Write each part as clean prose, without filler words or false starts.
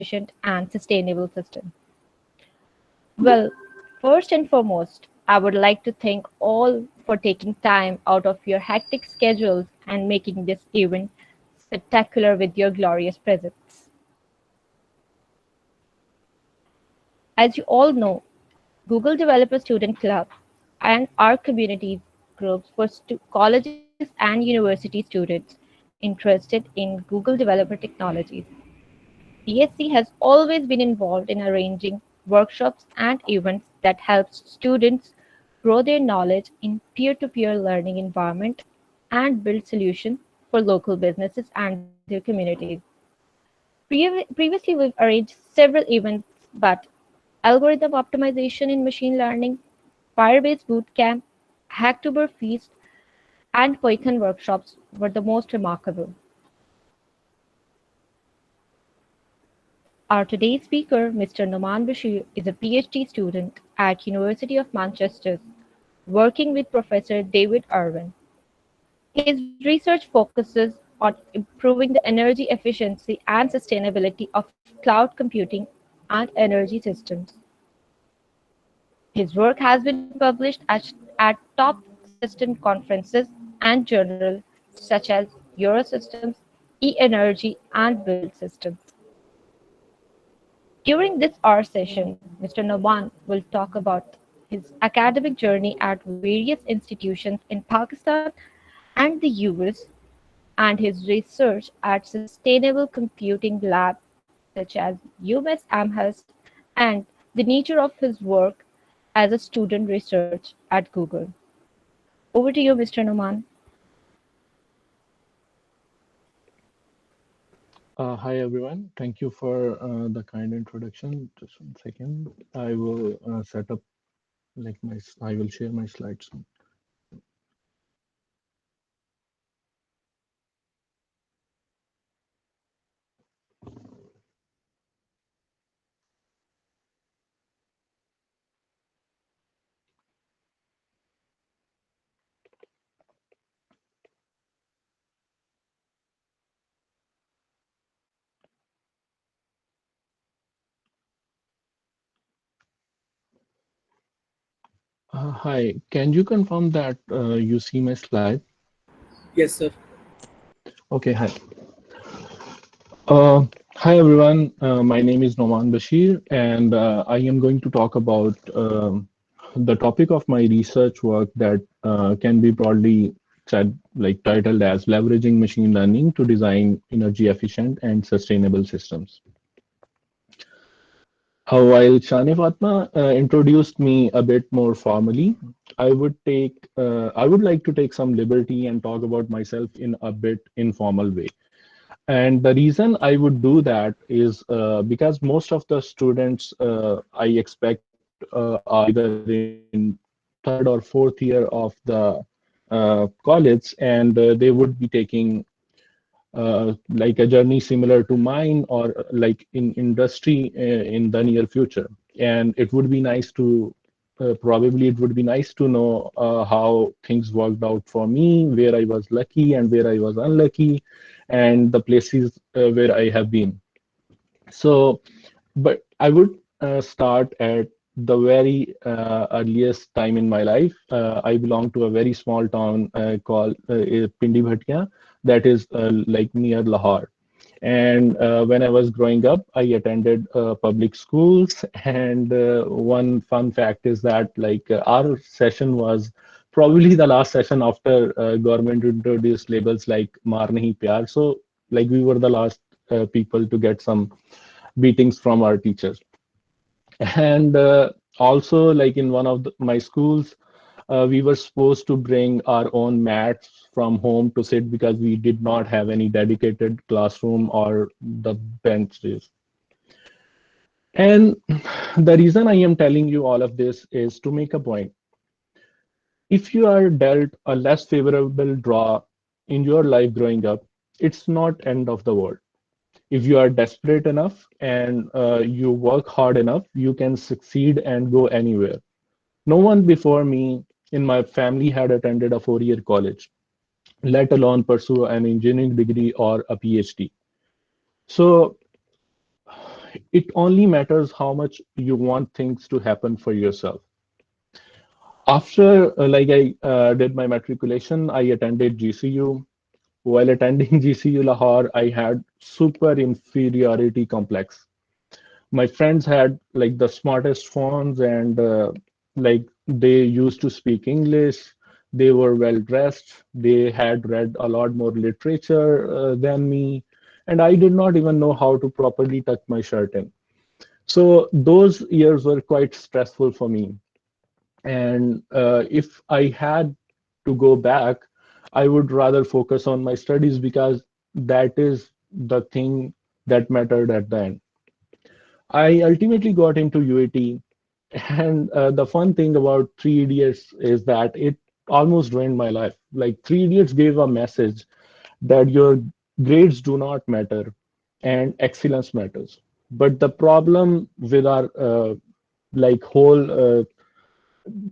efficient, and sustainable system. Well, first and foremost, I would like to thank all for taking time out of your hectic schedules and making this event spectacular with your glorious presence. As you all know, Google Developer Student Club and our community groups for colleges and university students interested in Google Developer Technologies. DSC has always been involved in arranging workshops and events that help students grow their knowledge in peer-to-peer learning environment and build solutions for local businesses and their communities. Previously, we've arranged several events, but algorithm optimization in machine learning, Firebase Bootcamp, Hacktober Feast, and Python workshops were the most remarkable. Our today's speaker, Mr. Noman Bashir, is a PhD student at University of Manchester, working with Professor David Irwin. His research focuses on improving the energy efficiency and sustainability of cloud computing and energy systems. His work has been published at top system conferences and journals such as Eurosystems, e-Energy, and Build Systems. During this hour session, Mr. Noman will talk about his academic journey at various institutions in Pakistan and the US and his research at sustainable computing labs such as UMass Amherst and the nature of his work as a student research at Google. Over to you, Mr. Noman. Hi everyone. Thank you for the kind introduction. Just one second. I will set up I will share my slides. Hi, can you confirm that you see my slide? Yes, sir. Okay, hi. Uh, Hi everyone. My name is Noman Bashir, and I am going to talk about the topic of my research work that can be broadly said titled as leveraging machine learning to design energy efficient and sustainable systems. While Shani Fatma introduced me a bit more formally, I would like to take some liberty and talk about myself in a bit informal way. And the reason I would do that is because most of the students I expect are either in third or fourth year of the college, and they would be taking like a journey similar to mine or like in industry in the near future. And it would be nice to probably it would be nice to know how things worked out for me, where I was lucky and where I was unlucky, and the places where I have been. So, but I would start at the very earliest time in my life. I belong to a very small town called Pindi Bhatia, that is like near Lahore. And when I was growing up, I attended public schools. And one fun fact is that our session was probably the last session after government introduced labels like "Maar Nahi Pyar." So like we were the last people to get some beatings from our teachers. And also, like in one of my schools, we were supposed to bring our own mats from home to sit because we did not have any dedicated classroom or the benches. And the reason I am telling you all of this is to make a point. If you are dealt a less favorable draw in your life growing up, it's not end of the world. If you are desperate enough and you work hard enough, you can succeed and go anywhere. No one before me in my family had attended a 4 year college, let alone pursue an engineering degree or a PhD. So It only matters how much you want things to happen for yourself. After I did my matriculation, I attended GCU. While attending GCU Lahore, I had super inferiority complex. My friends had like the smartest phones, and like they used to speak English. They were well dressed. They had read a lot more literature than me, and I did not even know how to properly tuck my shirt in. So those years were quite stressful for me. And if I had to go back, I would rather focus on my studies because that is the thing that mattered at the end. I ultimately got into UAT, and the fun thing about Three Idiots is that it almost ruined my life. Like Three Idiots gave a message that your grades do not matter and excellence matters. But the problem with our whole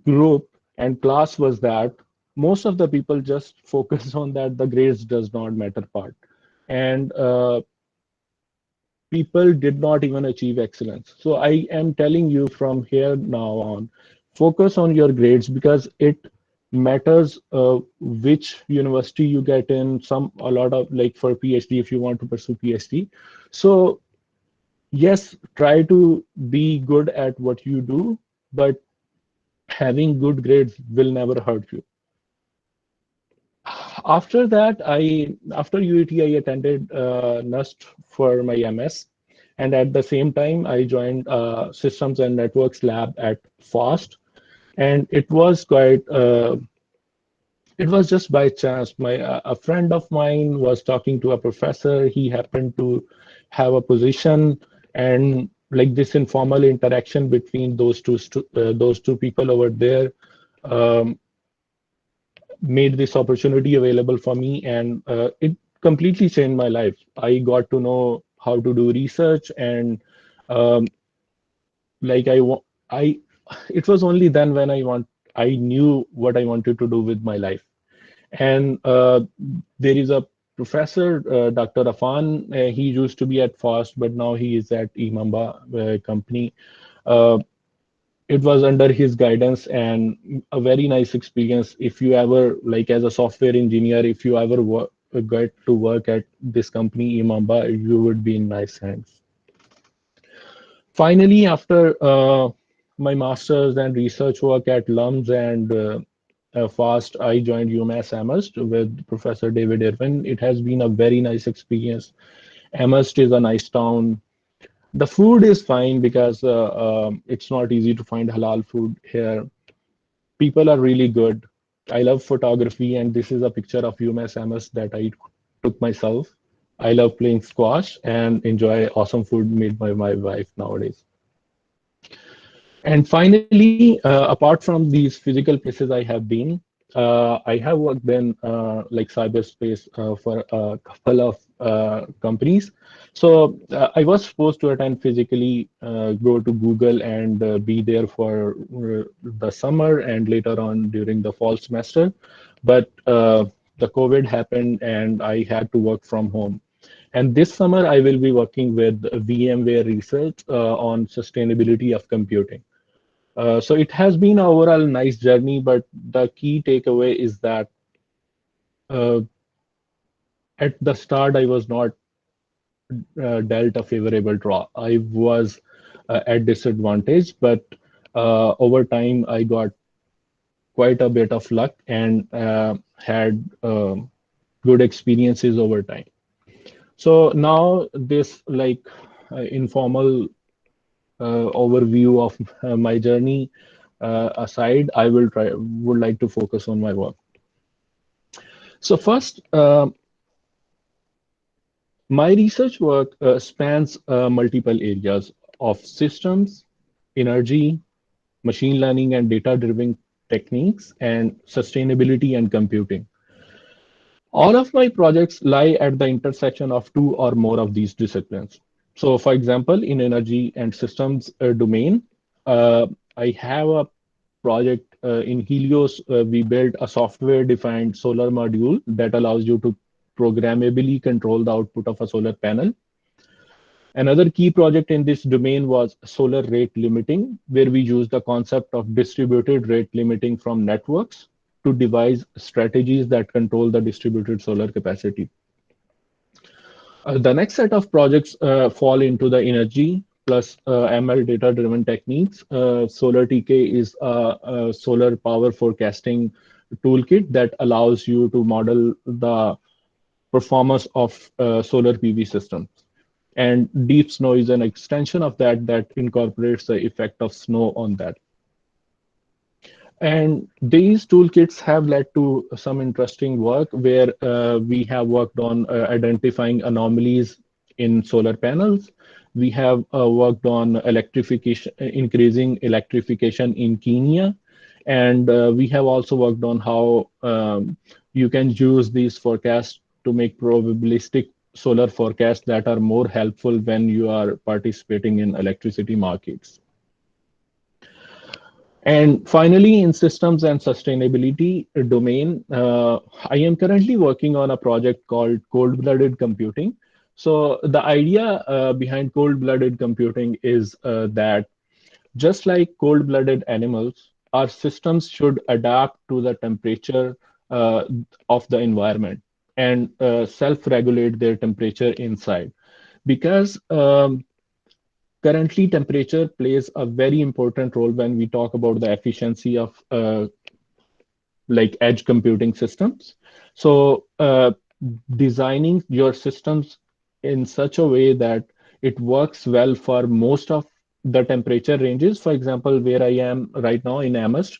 group and class was that most of the people just focus on that the grades does not matter part, and people did not even achieve excellence. So I am telling you from here now on, focus on your grades because it matters which university you get in. Some a lot of like for PhD if you want to pursue PhD. So yes, try to be good at what you do, but having good grades will never hurt you. After that, after UET, I attended NUST for my MS, and at the same time, I joined Systems and Networks lab at FAST, and it was just by chance. My a friend of mine was talking to a professor. He happened to have a position, and like this informal interaction between those two people over there. Um, Made this opportunity available for me, and it completely changed my life. I got to know how to do research, and um, like I it was only then when I knew what I wanted to do with my life. And there is a professor, Dr. Afan. He used to be at FAST, but now he is at Imamba company. Uh, it was under his guidance and a very nice experience. If you ever like as a software engineer, if you ever get to work at this company Imamba, you would be in nice hands. Finally, after my master's and research work at LUMS and FAST, I joined UMass Amherst with Professor David Irwin. It has been a very nice experience. Amherst is a nice town. The food is fine because it's not easy to find halal food here. People are really good. I love photography, and this is a picture of UMass Amherst that I took myself. I love playing squash and enjoy awesome food made by my wife nowadays. And finally, apart from these physical places I have been, I have worked in like cyberspace for a couple of companies. So I was supposed to attend physically, go to Google and be there for the summer and later on during the fall semester. But the COVID happened and I had to work from home. And this summer, I will be working with VMware Research on sustainability of computing. So it has been an overall nice journey, but the key takeaway is that uh, at the start I was not dealt a favorable draw. I was at disadvantage, but over time I got quite a bit of luck and had good experiences over time. So now this like informal overview of my journey aside, I would like to focus on my work. So first, my research work spans multiple areas of systems, energy, machine learning and data-driven techniques, and sustainability and computing. All of my projects lie at the intersection of two or more of these disciplines. So, for example, in energy and systems domain, uh, I have a project in Helios. We built a software-defined solar module that allows you to programmably control the output of a solar panel. Another key project in this domain was solar rate limiting, where we use the concept of distributed rate limiting from networks to devise strategies that control the distributed solar capacity. The next set of projects fall into the energy plus ML data-driven techniques. Solar TK is a solar power forecasting toolkit that allows you to model the performance of solar PV systems. And deep snow is an extension of that that incorporates the effect of snow on that. And these toolkits have led to some interesting work where we have worked on identifying anomalies in solar panels. We have worked on electrification, increasing electrification in Kenya. And we have also worked on how you can use these forecasts to make probabilistic solar forecasts that are more helpful when you are participating in electricity markets. And finally, in systems and sustainability domain, I am currently working on a project called cold-blooded computing. So the idea behind cold-blooded computing is that just like cold-blooded animals, our systems should adapt to the temperature uh, of the environment and self-regulate their temperature inside. Because currently temperature plays a very important role when we talk about the efficiency of like edge computing systems. So designing your systems in such a way that it works well for most of the temperature ranges. For example, where I am right now in Amherst,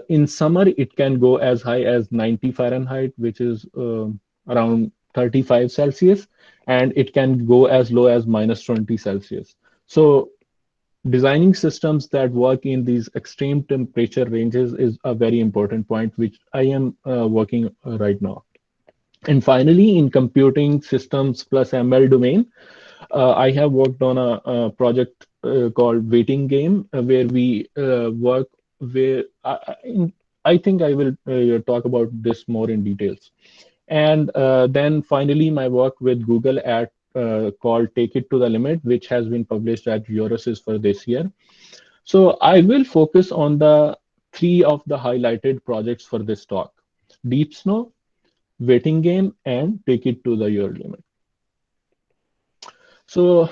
in summer it can go as high as 90 Fahrenheit, which is around 35 Celsius, and it can go as low as minus 20 Celsius. So designing systems that work in these extreme temperature ranges is a very important point, which I am working right now. And finally, in computing systems plus ML domain, I have worked on a project called Waiting Game, where we work where I think I will talk about this more in details. And then finally, my work with Google at called Take It to the Limit, which has been published at Eurosys for this year. So I will focus on the three of the highlighted projects for this talk: Deep Snow, Waiting Game, and Take It to the Year Limit. So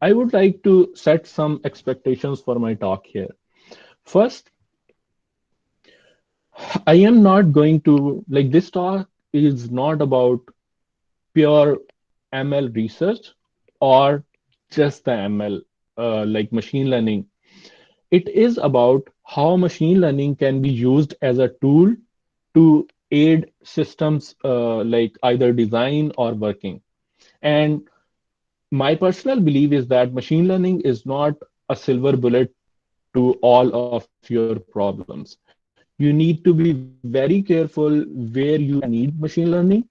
I would like to set some expectations for my talk here. First, I am not going to, like, this talk is not about pure ML research or just the ML, like machine learning. It is about how machine learning can be used as a tool to aid systems like either design or working. And my personal belief is that machine learning is not a silver bullet to all of your problems. You need to be very careful where you need machine learning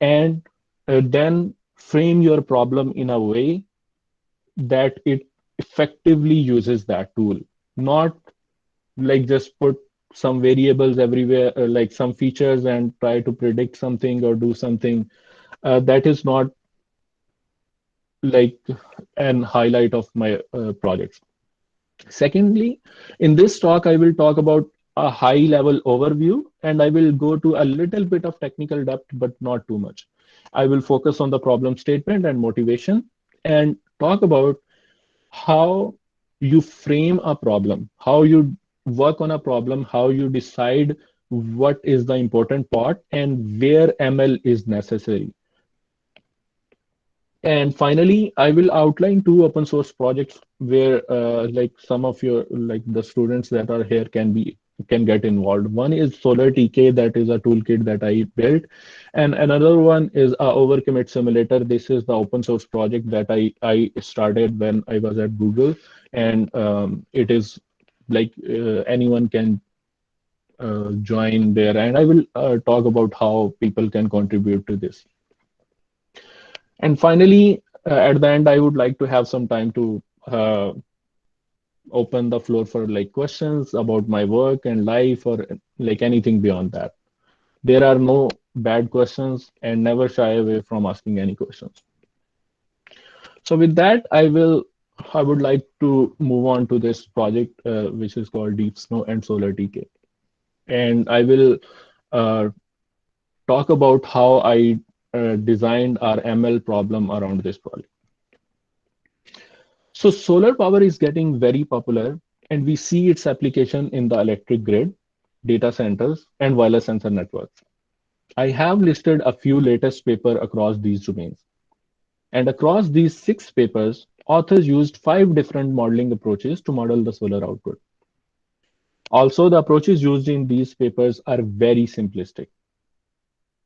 and then frame your problem in a way that it effectively uses that tool, not like just put some variables everywhere, like some features and try to predict something or do something. That is not like an highlight of my projects. Secondly, in this talk, I will talk about a high level overview and I will go to a little bit of technical depth, but not too much. I will focus on the problem statement and motivation and talk about how you frame a problem, how you work on a problem, how you decide what is the important part and where ML is necessary. And finally, I will outline two open source projects where like some of your like the students that are here can get involved. One is Solar TK, that is a toolkit that I built, and another one is a overcommit simulator. This is the open source project that I started when I was at Google, and it is like anyone can join there, and I will talk about how people can contribute to this. And finally, at the end, I would like to have some time to open the floor for like questions about my work and life or like anything beyond that. There are no bad questions and never shy away from asking any questions. So with that, I would like to move on to this project, which is called Deep Snow and Solar TK. And I will uh, talk about how I designed our ML problem around this project. So solar power is getting very popular, and we see its application in the electric grid, data centers, and wireless sensor networks. I have listed a few latest papers across these domains. And across these 6 papers, authors used 5 different modeling approaches to model the solar output. Also, the approaches used in these papers are very simplistic.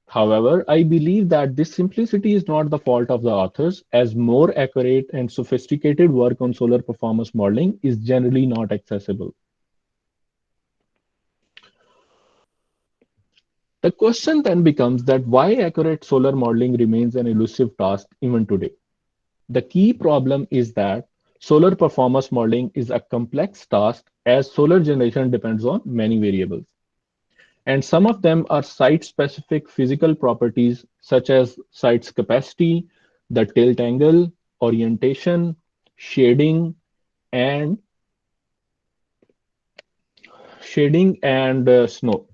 However, I believe that this simplicity is not the fault of the authors, as more accurate and sophisticated work on solar performance modeling is generally not accessible. The question then becomes that why accurate solar modeling remains an elusive task even today. The key problem is that solar performance modeling is a complex task as solar generation depends on many variables. And some of them are site-specific physical properties such as site's capacity, the tilt angle, orientation, shading, and snow.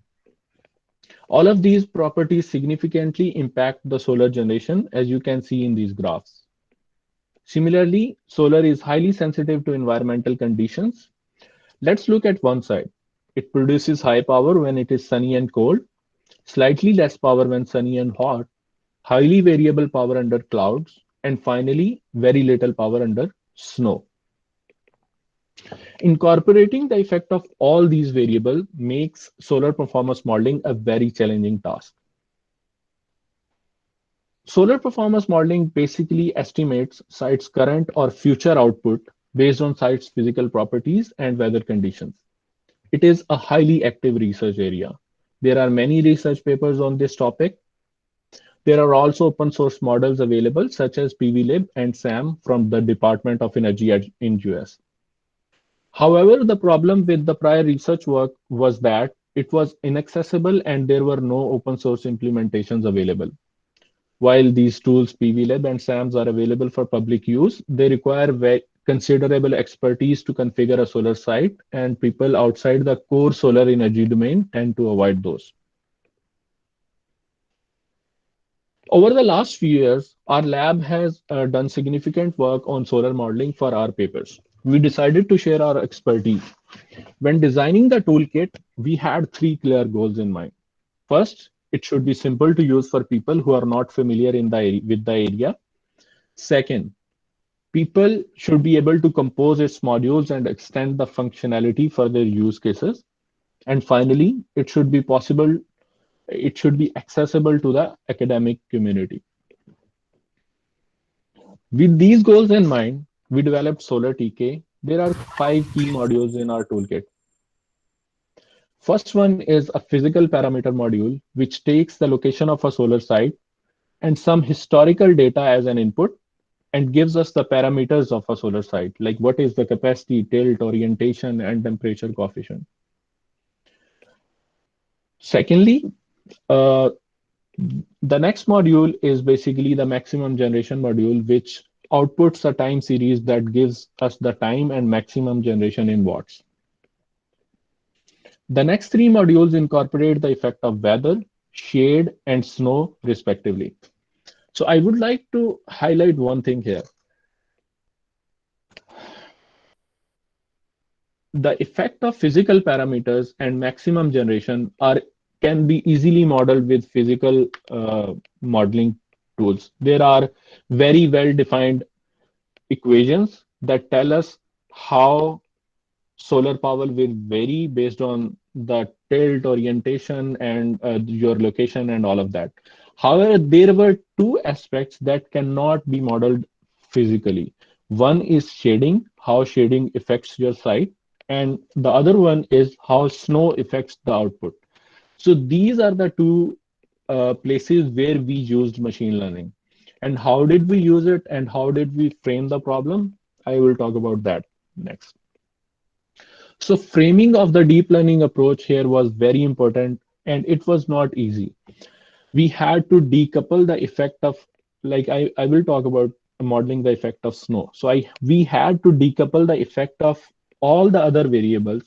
All of these properties significantly impact the solar generation as you can see in these graphs. Similarly, solar is highly sensitive to environmental conditions. Let's look at one side. It produces high power when it is sunny and cold, slightly less power when sunny and hot, highly variable power under clouds, and finally, very little power under snow. Incorporating the effect of all these variables makes solar performance modeling a very challenging task. Solar performance modeling basically estimates site's current or future output based on site's physical properties and weather conditions. It is a highly active research area. There are many research papers on this topic. There are also open source models available such as PVLib and SAM from the Department of Energy in US. However, the problem with the prior research work was that it was inaccessible and there were no open source implementations available. While these tools, PVLab and SAMs, are available for public use, they require considerable expertise to configure a solar site, and people outside the core solar energy domain tend to avoid those. Over the last few years, our lab has done significant work on solar modeling for our papers. We decided to share our expertise. When designing the toolkit, we had 3 clear goals in mind. First, it should be simple to use for people who are not familiar with the area. Second, people should be able to compose its modules and extend the functionality for their use cases. And finally, it should be accessible to the academic community. With these goals in mind, we developed Solar TK. There are 5 key modules in our toolkit. First one is a physical parameter module, which takes the location of a solar site and some historical data as an input and gives us the parameters of a solar site, like what is the capacity, tilt, orientation, and temperature coefficient. Secondly, uh, the next module is basically the maximum generation module, which outputs a time series that gives us the time and maximum generation in watts. The next 3 modules incorporate the effect of weather, shade, and snow, respectively. So I would like to highlight one thing here. The effect of physical parameters and maximum generation can be easily modeled with physical modeling tools. There are very well-defined equations that tell us how solar power will vary based on the tilt, orientation, and your location and all of that. However, there were 2 aspects that cannot be modeled physically. One is shading, how shading affects your site, and the other one is how snow affects the output. So these are the 2 places where we used machine learning. And how did we use it and how did we frame the problem? I will talk about that next. So framing of the deep learning approach here was very important and it was not easy. We had to decouple the effect of, like I will talk about modeling the effect of snow. So we had to decouple the effect of all the other variables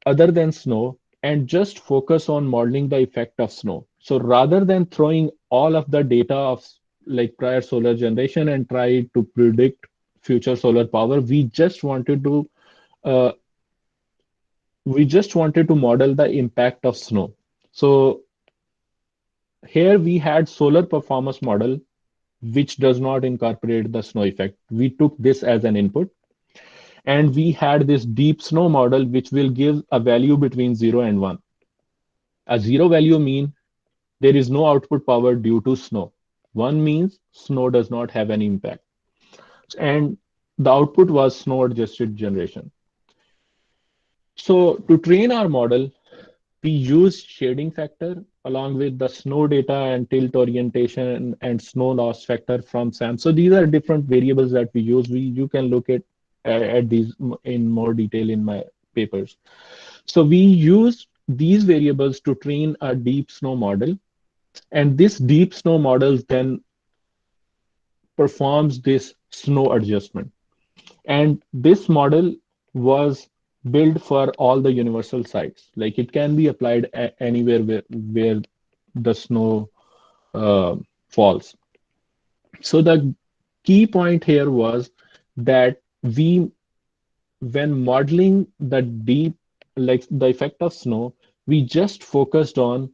other than snow and just focus on modeling the effect of snow. So rather than throwing all of the data of like prior solar generation and try to predict future solar power, uh, we just wanted to model the impact of snow. So here we had solar performance model, which does not incorporate the snow effect. We took this as an input, and we had this deep snow model, which will give a value between 0 and 1. A zero value means there is no output power due to snow. One means snow does not have any impact. And the output was snow adjusted generation. So to train our model, we use shading factor along with the snow data and tilt orientation and snow loss factor from SAM. So these are different variables that we use. You can look at these in more detail in my papers. So we use these variables to train a deep snow model, and this deep snow model then performs this snow adjustment. And this model was built for all the universal sites. Like it can be applied anywhere where the snow uh, falls. So the key point here was that we, when modeling the deep, like the effect of snow, we just focused on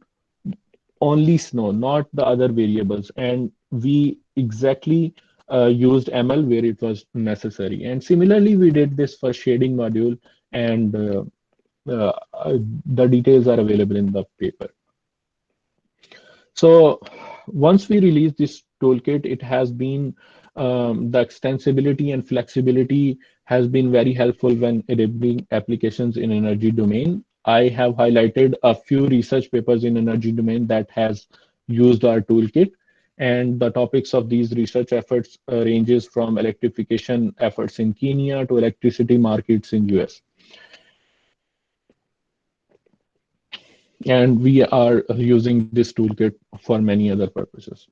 only snow, not the other variables. And we exactly used ML where it was necessary. And similarly, we did this for shading module, and the details are available in the paper. So once we release this toolkit, it has been the extensibility and flexibility has been very helpful when enabling applications in energy domain. I have highlighted a few research papers in energy domain that has used our toolkit, and the topics of these research efforts ranges from electrification efforts in Kenya to electricity markets in US. And we are using this toolkit for many other purposes.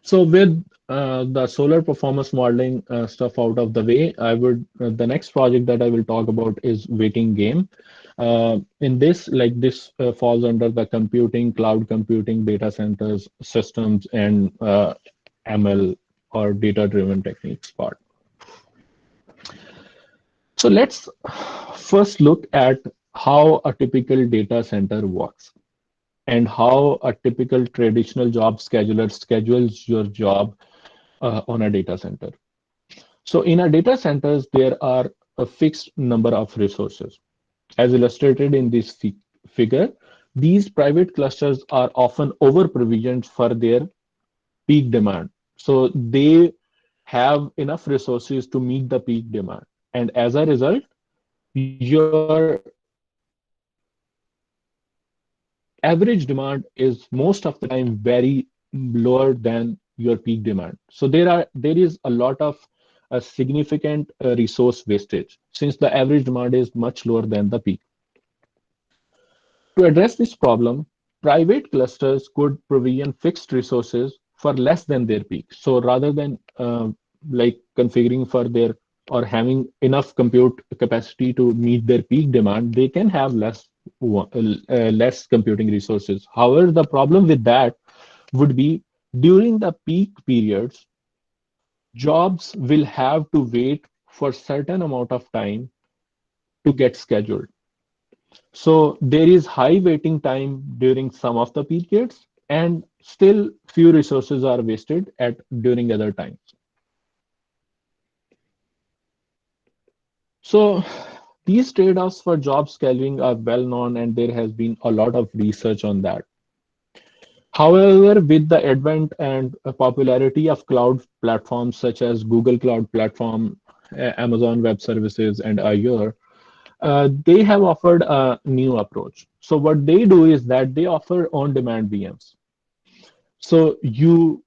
So with the solar performance modeling stuff out of the way, the next project that I will talk about is Waiting Game. In this, like this falls under the computing, cloud computing, data centers, systems, and ML or data-driven techniques part. So let's first look at how a typical data center works and how a typical traditional job scheduler schedules your job on a data center. So in a data centers, there are a fixed number of resources. As illustrated in this figure, these private clusters are often over-provisioned for their peak demand. So they have enough resources to meet the peak demand. And as a result, your average demand is most of the time very lower than your peak demand. So there is a lot of significant resource wastage since the average demand is much lower than the peak. To address this problem, private clusters could provision fixed resources for less than their peak. So rather than like configuring for their or having enough compute capacity to meet their peak demand, they can have less computing resources. However, the problem with that would be during the peak periods, jobs will have to wait for certain amount of time to get scheduled. So there is high waiting time during some of the periods, and still few resources are wasted at during other times. So these trade-offs for job scaling are well known, and there has been a lot of research on that. However, with the advent and popularity of cloud platforms such as Google Cloud Platform, Amazon Web Services, and Azure, they have offered a new approach. So what they do is that they offer on-demand VMs. So you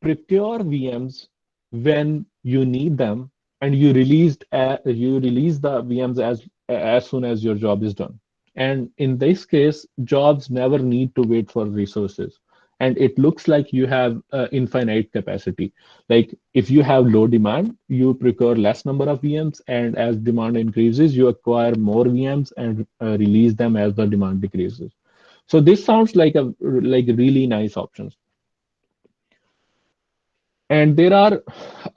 procure VMs when you need them, and you release the VMs as soon as your job is done. And in this case, jobs never need to wait for resources. and it looks like you have infinite capacity. Like if you have low demand, you procure less number of VMs, and as demand increases, you acquire more VMs and release them as the demand decreases. So this sounds like a really nice options. And there are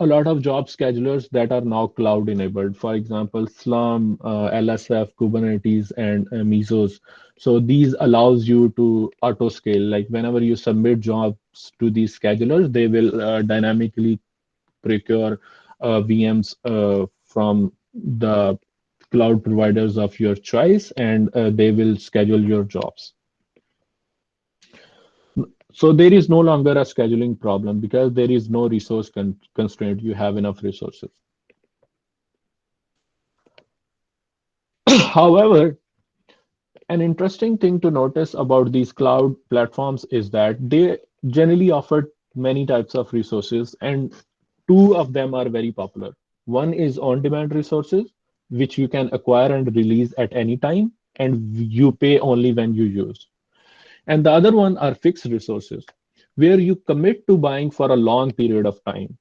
a lot of job schedulers that are now cloud enabled. For example, Slurm, LSF, Kubernetes, and Mesos. So these allows you to auto scale. Like whenever you submit jobs to these schedulers, they will dynamically procure VMs from the cloud providers of your choice, and they will schedule your jobs. So there is no longer a scheduling problem because there is no resource constraint. You have enough resources. However, an interesting thing to notice about these cloud platforms is that they generally offer many types of resources, and two of them are very popular. One is on-demand resources, which you can acquire and release at any time, and you pay only when you use. And the other one are fixed resources, where you commit to buying for a long period of time,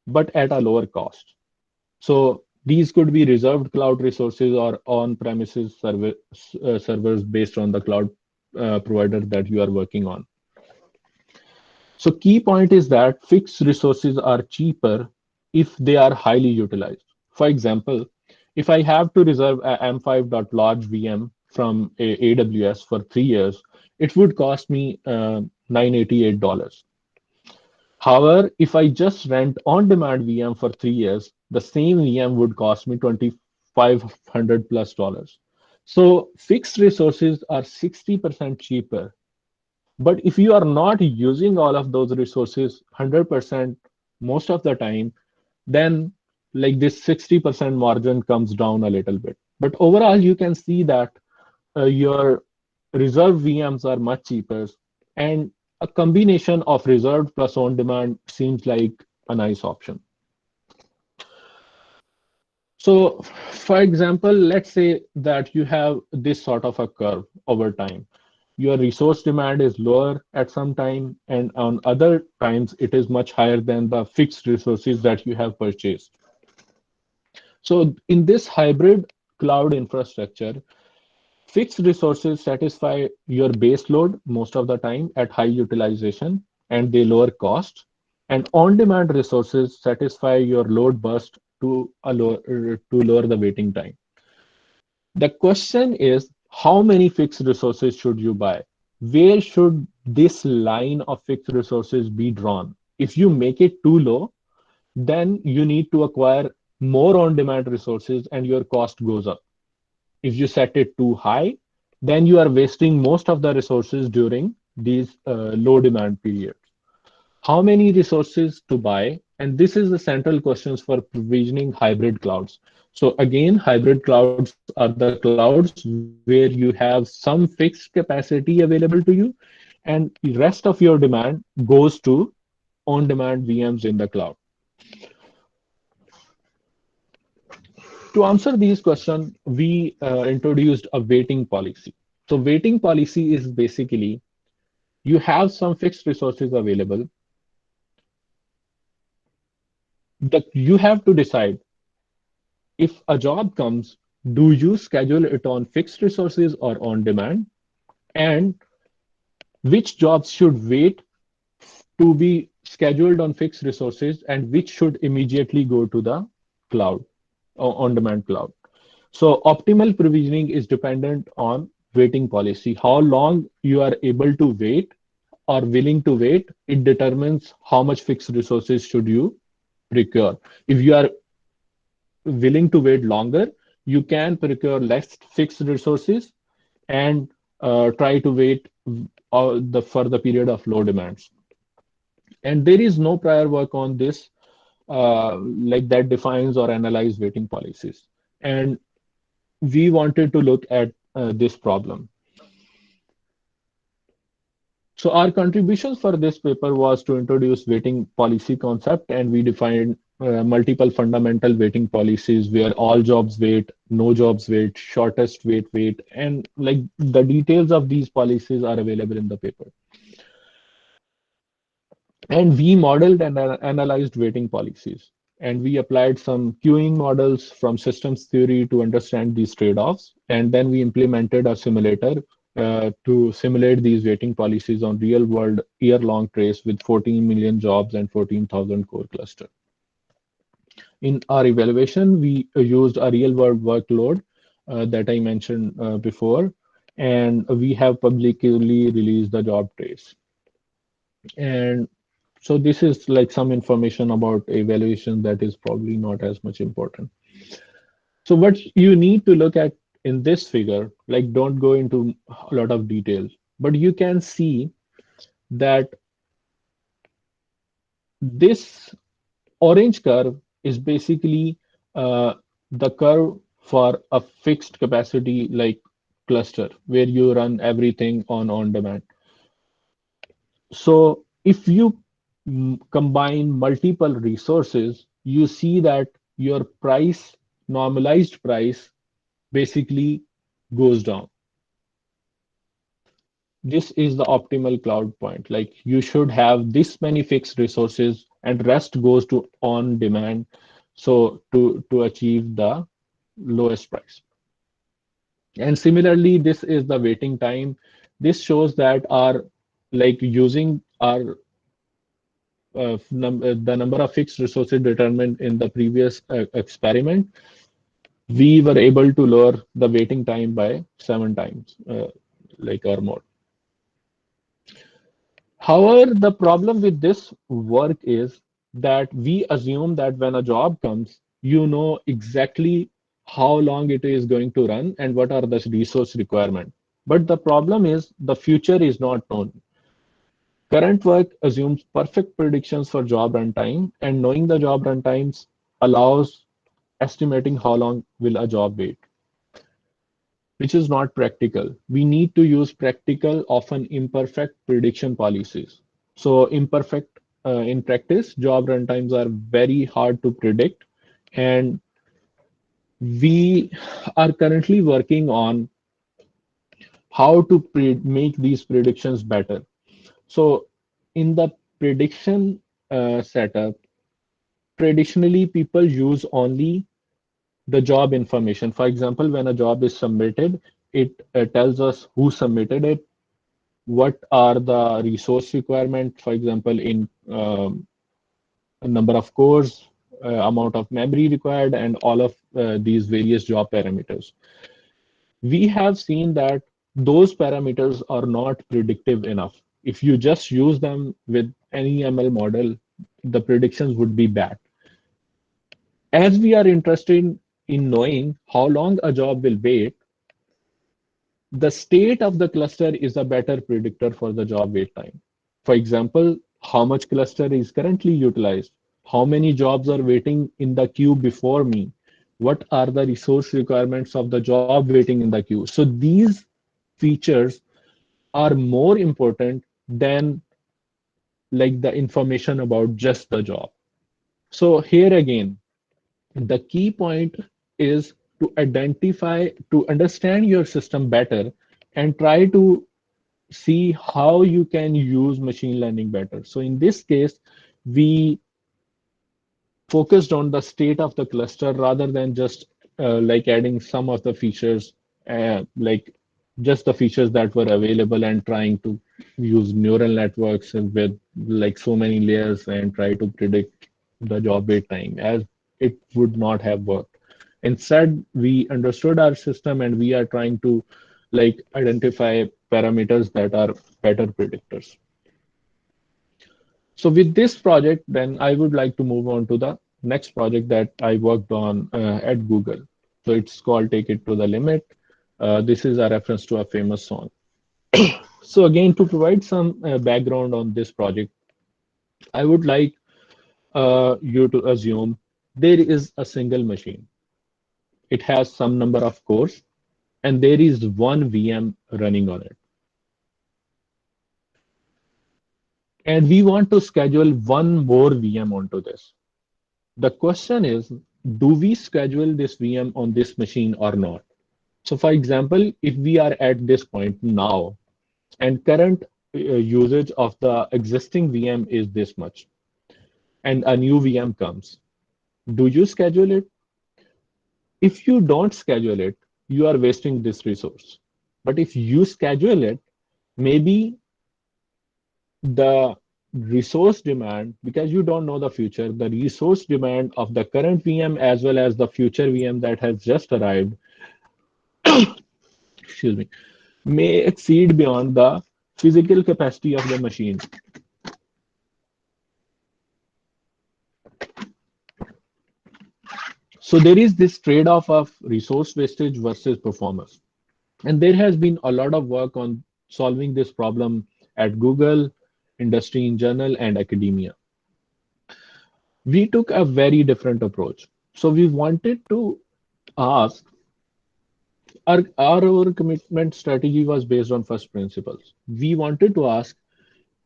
but at a lower cost. So these could be reserved cloud resources or on-premises servers based on the cloud provider that you are working on. So key point is that fixed resources are cheaper if they are highly utilized. For example, if I have to reserve a M5.large VM from AWS for 3 years, it would cost me $988. However, if I just rent on-demand VM for 3 years, the same VM would cost me $2,500 plus. So fixed resources are 60% cheaper. But if you are not using all of those resources 100% most of the time, then like this 60% margin comes down a little bit. But overall, you can see that your reserved VMs are much cheaper, and a combination of reserved plus on demand seems like a nice option. So, for example, let's say that you have this sort of a curve over time. Your resource demand is lower at some time, and on other times, it is much higher than the fixed resources that you have purchased. So, in this hybrid cloud infrastructure, fixed resources satisfy your base load most of the time at high utilization and they lower cost. And on-demand resources satisfy your load burst to lower the waiting time. The question is, how many fixed resources should you buy? Where should this line of fixed resources be drawn? If you make it too low, then you need to acquire more on-demand resources and your cost goes up. If you set it too high, then you are wasting most of the resources during these low demand periods. How many resources to buy? And this is the central questions for provisioning hybrid clouds. So again, hybrid clouds are the clouds where you have some fixed capacity available to you, and the rest of your demand goes to on-demand VMs in the cloud. To answer these questions, we introduced a waiting policy. So waiting policy is basically you have some fixed resources available. You have to decide if a job comes, do you schedule it on fixed resources or on demand? And which jobs should wait to be scheduled on fixed resources and which should immediately go to the cloud or on-demand cloud. So optimal provisioning is dependent on waiting policy. How long you are able to wait or willing to wait, it determines how much fixed resources should you procure. If you are willing to wait longer, you can procure less fixed resources and try to wait for the period of low demands. And there is no prior work on this like that defines or analyze waiting policies. And we wanted to look at this problem. So our contributions for this paper was to introduce waiting policy concept, and we defined multiple fundamental waiting policies where all jobs wait, no jobs wait, shortest wait, and like the details of these policies are available in the paper. And we modeled and analyzed waiting policies. And we applied some queuing models from systems theory to understand these trade-offs. And then we implemented a simulator to simulate these waiting policies on real-world year-long trace with 14 million jobs and 14,000 core cluster. In our evaluation, we used a real-world workload that I mentioned before, and we have publicly released the job trace. And so this is like some information about evaluation that is probably not as much important. So what you need to look at in this figure, like don't go into a lot of details, but you can see that this orange curve is basically uh, the curve for a fixed capacity like cluster where you run everything on demand. So if you combine multiple resources, you see that your price, normalized price, basically goes down. This is the optimal cloud point. Like you should have this many fixed resources and rest goes to on demand. So to achieve the lowest price. And similarly, this is the waiting time. This shows that our like using our the number of fixed resources determined in the previous experiment, we were able to lower the waiting time by 7 times, like or more. However, the problem with this work is that we assume that when a job comes, you know exactly how long it is going to run and what are the resource requirement. But the problem is the future is not known. Current work assumes perfect predictions for job runtime, and knowing the job runtimes allows estimating how long will a job wait, which is not practical. We need to use practical, often imperfect prediction policies. So imperfect in practice, job runtimes are very hard to predict, and we are currently working on how to make these predictions better. So in the prediction setup, traditionally people use only the job information. For example, when a job is submitted, it tells us who submitted it, what are the resource requirement, for example, in a number of cores, amount of memory required, and all of these various job parameters. We have seen that those parameters are not predictive enough. If you just use them with any ML model, the predictions would be bad. As we are interested in knowing how long a job will wait, the state of the cluster is a better predictor for the job wait time. For example, how much cluster is currently utilized, how many jobs are waiting in the queue before me, what are the resource requirements of the job waiting in the queue. So these features are more important than like the information about just the job. So here again, the key point is to identify, to understand your system better and try to see how you can use machine learning better. So in this case, we focused on the state of the cluster rather than just like adding some of the features, like just the features that were available and trying to use neural networks and with like so many layers and try to predict the job wait time as it would not have worked. Instead, we understood our system and we are trying to like identify parameters that are better predictors. So with this project, then I would like to move on to the next project that I worked on at Google. So it's called Take It to the Limit. This is a reference to a famous song. So again, to provide some background on this project, I would like you to assume there is a single machine. It has some number of cores, and there is one VM running on it. And we want to schedule one more VM onto this. The question is, do we schedule this VM on this machine or not? So for example, if we are at this point now and current usage of the existing VM is this much, and a new VM comes. Do you schedule it? If you don't schedule it, you are wasting this resource. But if you schedule it, maybe the resource demand, because you don't know the future, the resource demand of the current VM as well as the future VM that has just arrived, excuse me, may exceed beyond the physical capacity of the machine. So there is this trade-off of resource wastage versus performance. And there has been a lot of work on solving this problem at Google, industry in general, and academia. We took a very different approach. So we wanted to ask, our commitment strategy was based on first principles. We wanted to ask,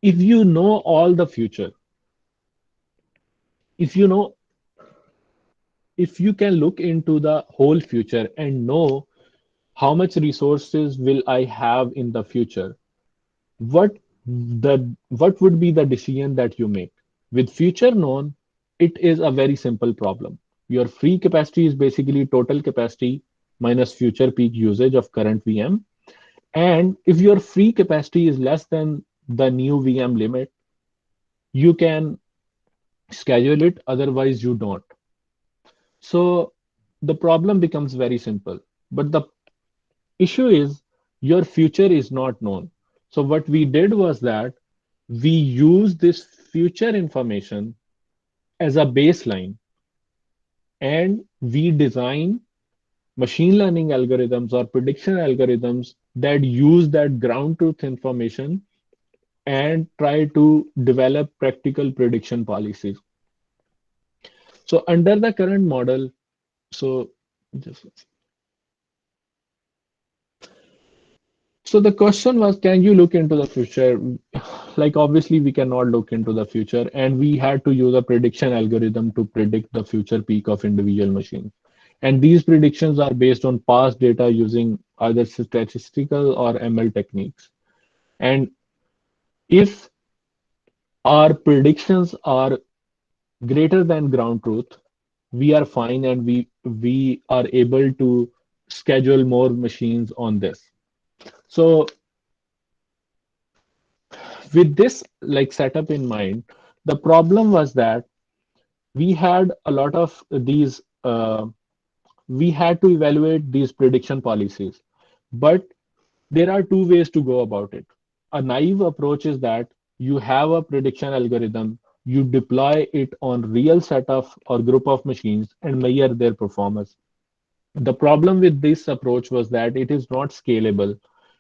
if you know all the future, if you know, if you can look into the whole future and know how much resources will I have in the future, what what would be the decision that you make? With future known, it is a very simple problem. Your free capacity is basically total capacity minus future peak usage of current VM. And if your free capacity is less than the new VM limit, you can schedule it, otherwise you don't. So the problem becomes very simple. But the issue is your future is not known. So what we did was that we use this future information as a baseline, and we design machine learning algorithms or prediction algorithms that use that ground truth information and try to develop practical prediction policies. So under the current model, so just so the question was, can you look into the future? Like obviously we cannot look into the future, and we had to use a prediction algorithm to predict the future peak of individual machines. And these predictions are based on past data using either statistical or ML techniques. And if our predictions are greater than ground truth, we are fine, and we are able to schedule more machines on this. So with this like setup in mind, the problem was that we had a lot of these we had to evaluate these prediction policies, but there are two ways to go about it. A naive approach is that you have a prediction algorithm, you deploy it on real set of or group of machines and measure their performance. The problem with this approach was that it is not scalable.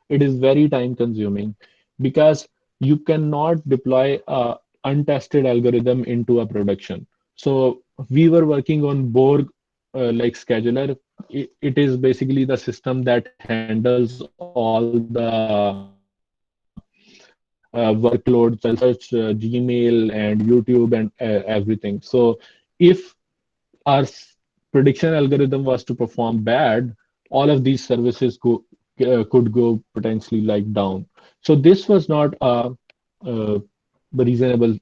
It is very time consuming because you cannot deploy a untested algorithm into a production. So we were working on Borg like scheduler. It is basically the system that handles all the workloads such as search, Gmail, and YouTube, and everything. So if our prediction algorithm was to perform bad, all of these services could go potentially like down. So this was not a reasonable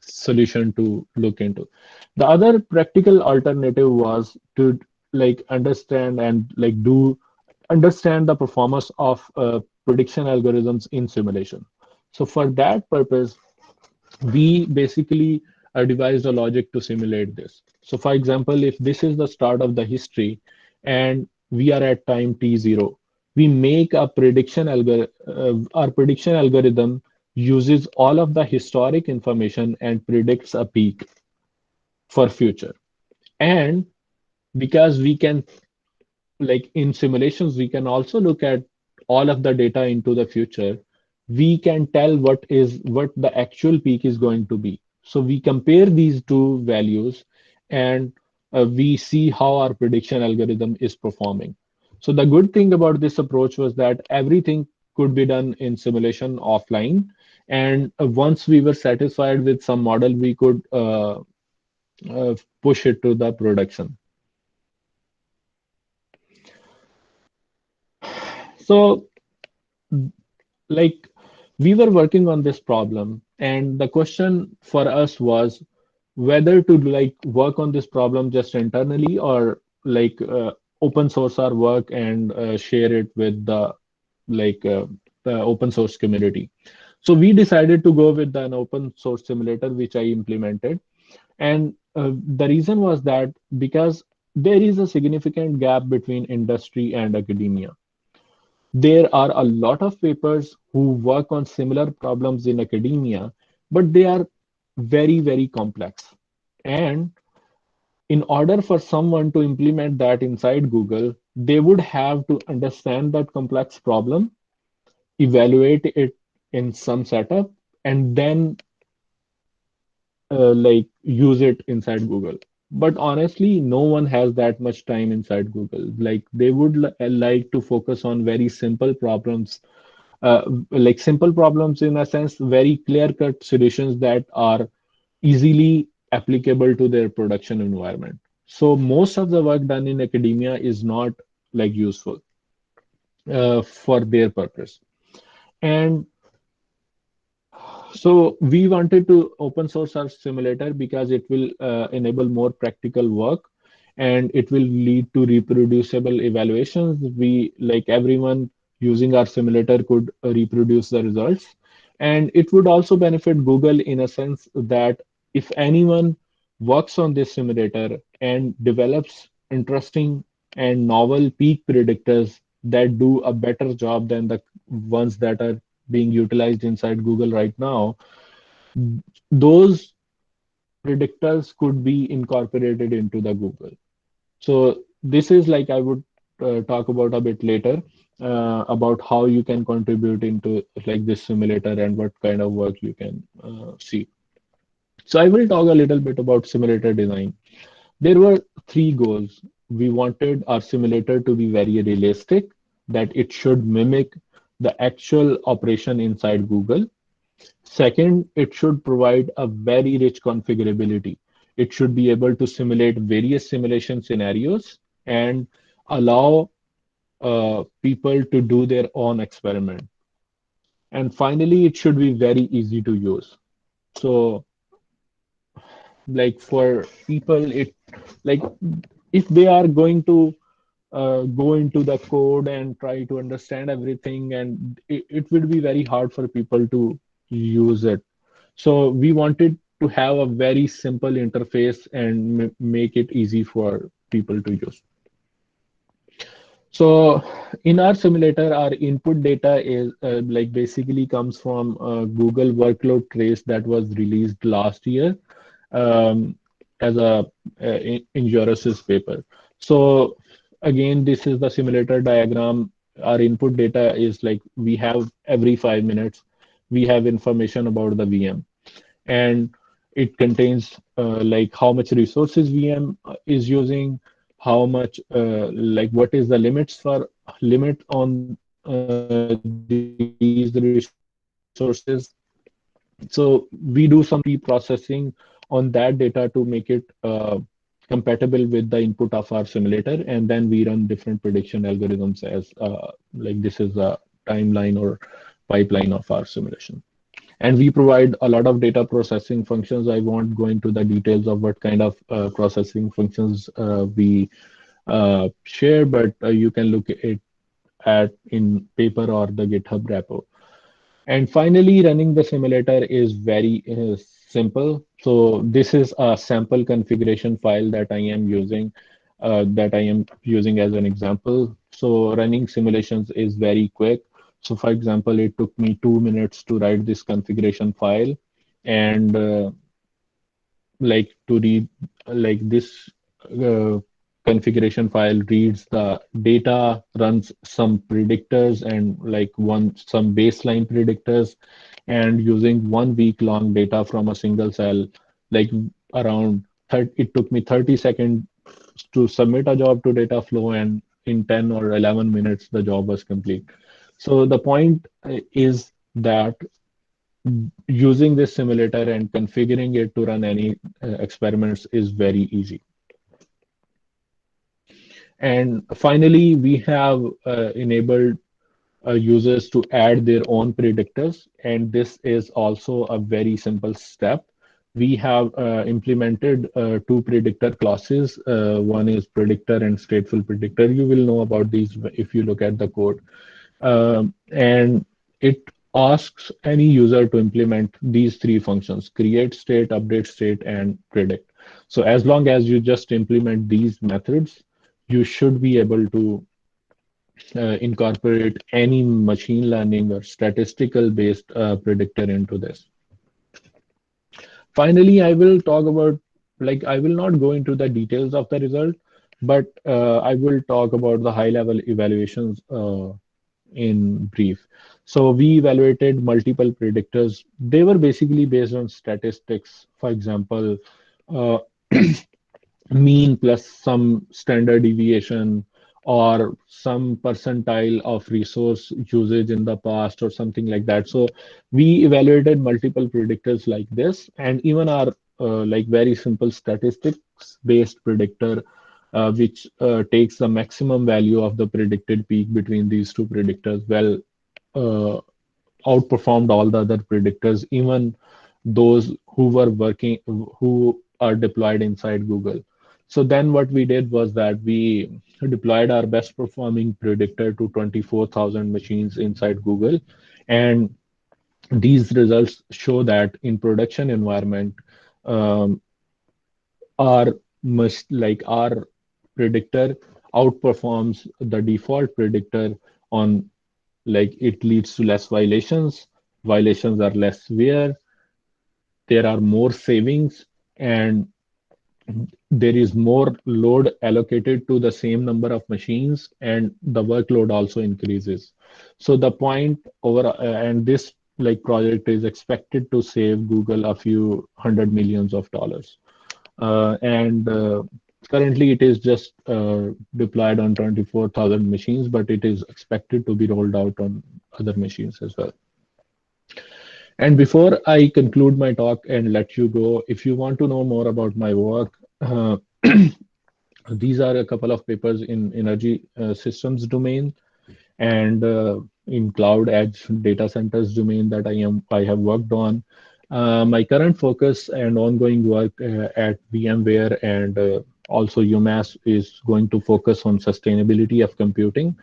solution to look into. The other practical alternative was to like understand and like do understand the performance of prediction algorithms in simulation. So for that purpose, we basically devised a logic to simulate this. So for example, if this is the start of the history and we are at time t0, we make a our prediction algorithm uses all of the historic information and predicts a peak for future. And because we can like in simulations, we can also look at all of the data into the future. We can tell what the actual peak is going to be. So we compare these two values, and we see how our prediction algorithm is performing. So the good thing about this approach was that everything could be done in simulation offline. And once we were satisfied with some model, we could push it to the production. So like We were working on this problem, and the question for us was whether to like work on this problem just internally or like open source our work and share it with like uh, the open source community. So we decided to go with an open source simulator, which I implemented. And the reason was that because there is a significant gap between industry and academia. There are a lot of papers who work on similar problems in academia, but they are very, very complex. And in order for someone to implement that inside Google, they would have to understand that complex problem, evaluate it in some setup, and then like use it inside Google. But honestly, no one has that much time inside Google. Like they would like to focus on very simple problems, like simple problems in a sense, very clear-cut solutions that are easily applicable to their production environment. So most of the work done in academia is not like useful for their purpose. And so we wanted to open source our simulator because it will enable more practical work and it will lead to reproducible evaluations. We like everyone using our simulator could reproduce the results. And it would also benefit Google in a sense that if anyone works on this simulator and develops interesting and novel peak predictors that do a better job than the ones that are being utilized inside Google right now, those predictors could be incorporated into the Google. So this is like I would talk about a bit later about how you can contribute into like this simulator and what kind of work you can see. So I will talk a little bit about simulator design. There were three goals. We wanted our simulator to be very realistic, that it should mimic the actual operation inside Google. Second, it should provide a very rich configurability. It should be able to simulate various simulation scenarios and allow people to do their own experiment. And finally, it should be very easy to use. So, like for people, it like if they are going to go into the code and try to understand everything, and it would be very hard for people to use it. So we wanted to have a very simple interface and make it easy for people to use. So in our simulator, our input data is like basically comes from Google Workload Trace that was released last year um, as a in Eurosys paper. So again, this is the simulator diagram. Our input data is like we have every 5 minutes, we have information about the VM, and it contains like how much resources VM is using, how much like what is the limit on these resources. So we do some pre-processing on that data to make it compatible with the input of our simulator, and then we run different prediction algorithms as like this is a timeline or pipeline of our simulation. And we provide a lot of data processing functions. I won't go into the details of what kind of processing functions we share, but you can look at in paper or the GitHub repo. And finally, running the simulator is very simple. So this is a sample configuration file that I am using as an example. So running simulations is very quick. So for example, it took me 2 minutes to write this configuration file, and like to read like this uh, configuration file reads the data, runs some predictors and like some baseline predictors, and using 1 week long data from a single cell, like around 30, it took me 30 seconds to submit a job to Dataflow, and in 10 or 11 minutes the job was complete. So the point is that using this simulator and configuring it to run any experiments is very easy. And finally, we have enabled users to add their own predictors, and this is also a very simple step. We have implemented two predictor classes. One is predictor and stateful predictor. You will know about these if you look at the code. And it asks any user to implement these three functions: create state, update state, and predict. So as long as you just implement these methods, you should be able to incorporate any machine learning or statistical based predictor into this. Finally, I will talk about, like, I will not go into the details of the result, but I will talk about the high level evaluations in brief. So we evaluated multiple predictors. They were basically based on statistics. For example, uh, mean plus some standard deviation, or some percentile of resource usage in the past, or something like that. So we evaluated multiple predictors like this, and even our like very simple statistics based predictor, which takes the maximum value of the predicted peak between these two predictors, well, uh, outperformed all the other predictors, even those who were working, who are deployed inside Google. So then what we did was that we deployed our best performing predictor to 24,000 machines inside Google. And these results show that in production environment, um, our our predictor outperforms the default predictor on, like, it leads to less violations. Violations are less severe. There are more savings, and there is more load allocated to the same number of machines, and the workload also increases. So the point over, and this like project is expected to save Google a few hundred millions of dollars. And currently it is just deployed on 24,000 machines, but it is expected to be rolled out on other machines as well. And before I conclude my talk and let you go, if you want to know more about my work, these are a couple of papers in energy systems domain, and in cloud edge data centers domain that I have worked on. My current focus and ongoing work at VMware and also UMass is going to focus on sustainability of computing.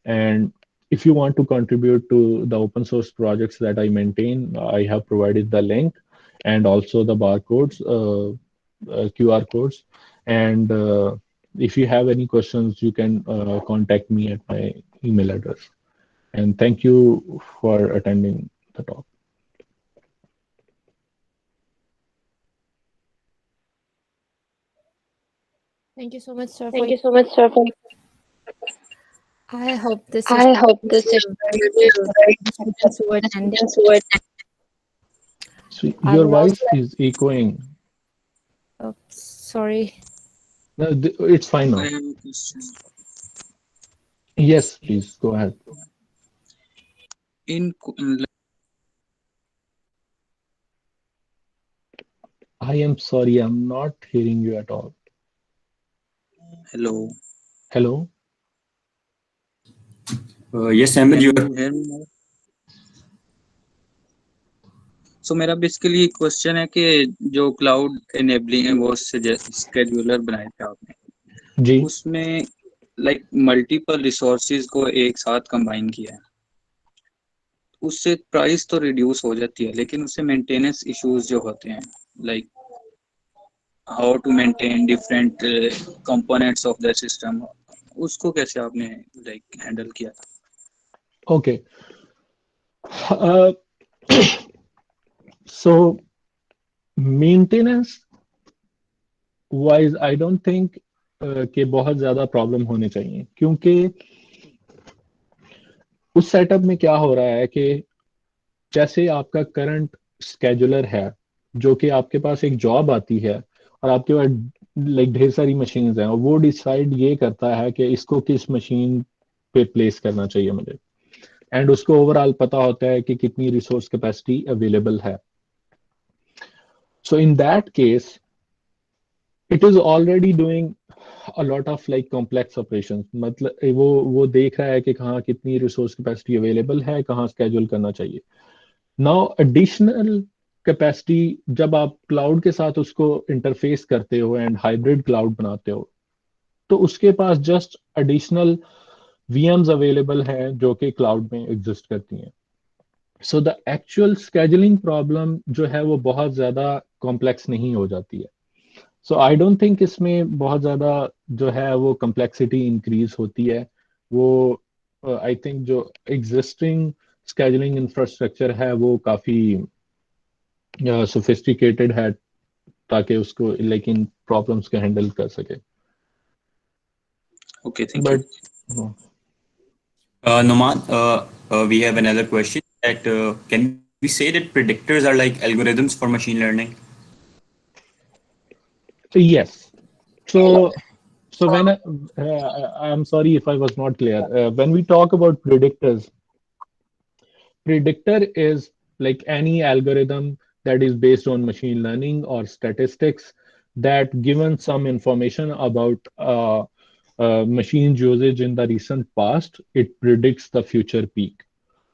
And if you want to contribute to the open source projects that I maintain, I have provided the link and also the barcodes, QR codes. And if you have any questions, you can contact me at my email address. And thank you for attending the talk. Thank you so much, sir, for Thank your. you so much, sir. I hope this I session hope was this is very very useful very for the students who are attending. students who are. So I your would also voice is echoing. sorry. No, it's fine I now. have a question. Yes, please go ahead. In I am sorry, I'm not hearing you at all. hello, Hello? Yes, Ahmed, can you you are. hear me now? सो मेरा basically question है कि जो cloud enabling है वो scheduler बनाए थे आपने, जी। उसमें लाइक मल्टीपल रिसोर्सेज को एक साथ कंबाइन किया है, उससे प्राइस तो रिड्यूस हो जाती है, लेकिन उससे मेंटेनेंस इश्यूज जो होते हैं, like how to maintain different components of the system, उसको कैसे आपने लाइक हैंडल किया था? Okay. Uh, so maintenance wise, I don't think कि बहुत ज्यादा प्रॉब्लम होने चाहिए, क्योंकि उस सेटअप में क्या हो रहा है कि जैसे आपका करंट स्केड्यूलर है, जो कि आपके पास एक जॉब आती है और आपके पास लाइक ढेर सारी मशीन्स हैं, और वो डिसाइड ये करता है कि इसको किस मशीन पे प्लेस करना चाहिए मुझे, एंड उसको ओवरऑल पता होता है कि कितनी रिसोर्स कैपेसिटी अवेलेबल है. So in that case it is already doing a lot of like complex operations. मतलब वो देख रहा है कि कहाँ कितनी रिसोर्स कैपेसिटी अवेलेबल है, कहाँ स्केड्यूल करना चाहिए. नाउ एडिशनल कैपेसिटी जब आप क्लाउड के साथ उसको इंटरफेस करते हो एंड हाइब्रिड क्लाउड बनाते हो, तो उसके पास जस्ट एडिशनल VMs अवेलेबल है जो कि क्लाउड में एग्जिस्ट करती हैं. So the actual scheduling problem जो है वो बहुत ज्यादा कॉम्प्लेक्स नहीं हो जाती है. सो आई डोंट थिंक इसमें बहुत ज्यादा जो है वो कम्प्लेक्सिटी इंक्रीज होती है. वो आई थिंक जो एग्जिस्टिंग स्केजुलिंग इंफ्रास्ट्रक्चर है वो काफी सोफिस्टिकेटेड है ताकि उसको लेकिन प्रॉब्लम्स को हैंडल कर सके. Okay, thank you. But Noman, we have another question that can we say that predictors are like algorithms for machine learning? yes. So when I'm sorry if I was not clear. When we talk about predictors, predictor is like any algorithm that is based on machine learning or statistics that given some information about machine usage in the recent past, it predicts the future peak.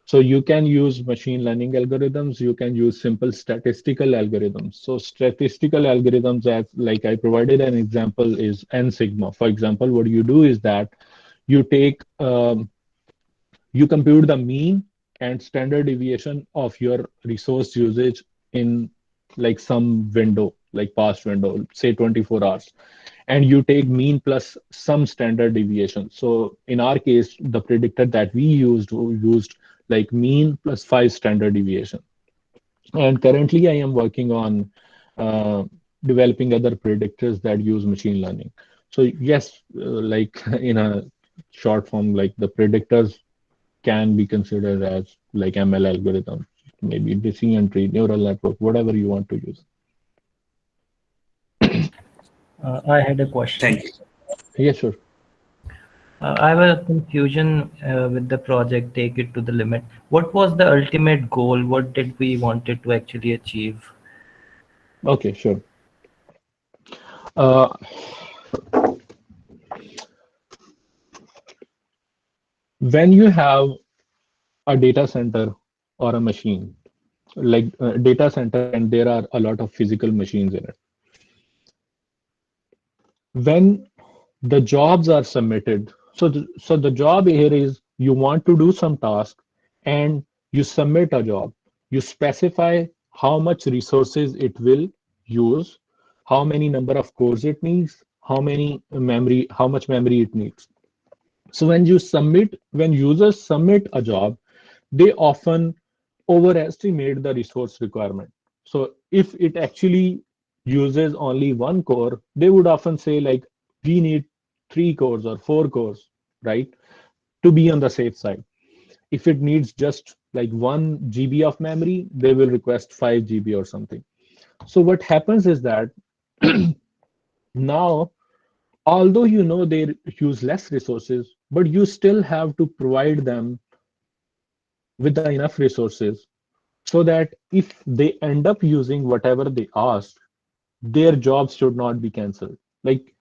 So you can use machine learning algorithms, you can use simple statistical algorithms. So statistical algorithms, as like I provided an example, is n sigma. For example, what you do is that you take you compute the mean and standard deviation of your resource usage in like some window, like past window, say 24 hours, and you take mean plus some standard deviation. So in our case, the predictor that we used like mean plus 5 standard deviation. And currently I am working on uh, developing other predictors that use machine learning. So yes, like in a short form, like the predictors can be considered as like ML algorithms, maybe decision tree, neural network, whatever you want to use. I had a question. Thank you. Yeah, sure. I have a confusion with the project Take It to the Limit. What was the ultimate goal? What did we wanted to actually achieve? Okay, sure. Uh, when you have a data center or a machine, like data center, and there are a lot of physical machines in it. When the jobs are submitted, so the job here is you want to do some task and you submit a job. You specify how much resources it will use, how many number of cores it needs, how much memory it needs. So when users submit a job, they often overestimate the resource requirement. So if it actually uses only one core, they would often say like, we need 3 cores or 4 cores, right? To be on the safe side. If it needs just like 1 GB of memory, they will request 5 GB or something. So what happens is that now, although you know they use less resources, but you still have to provide them with the enough resources so that if they end up using whatever they asked, their jobs should not be canceled. Like,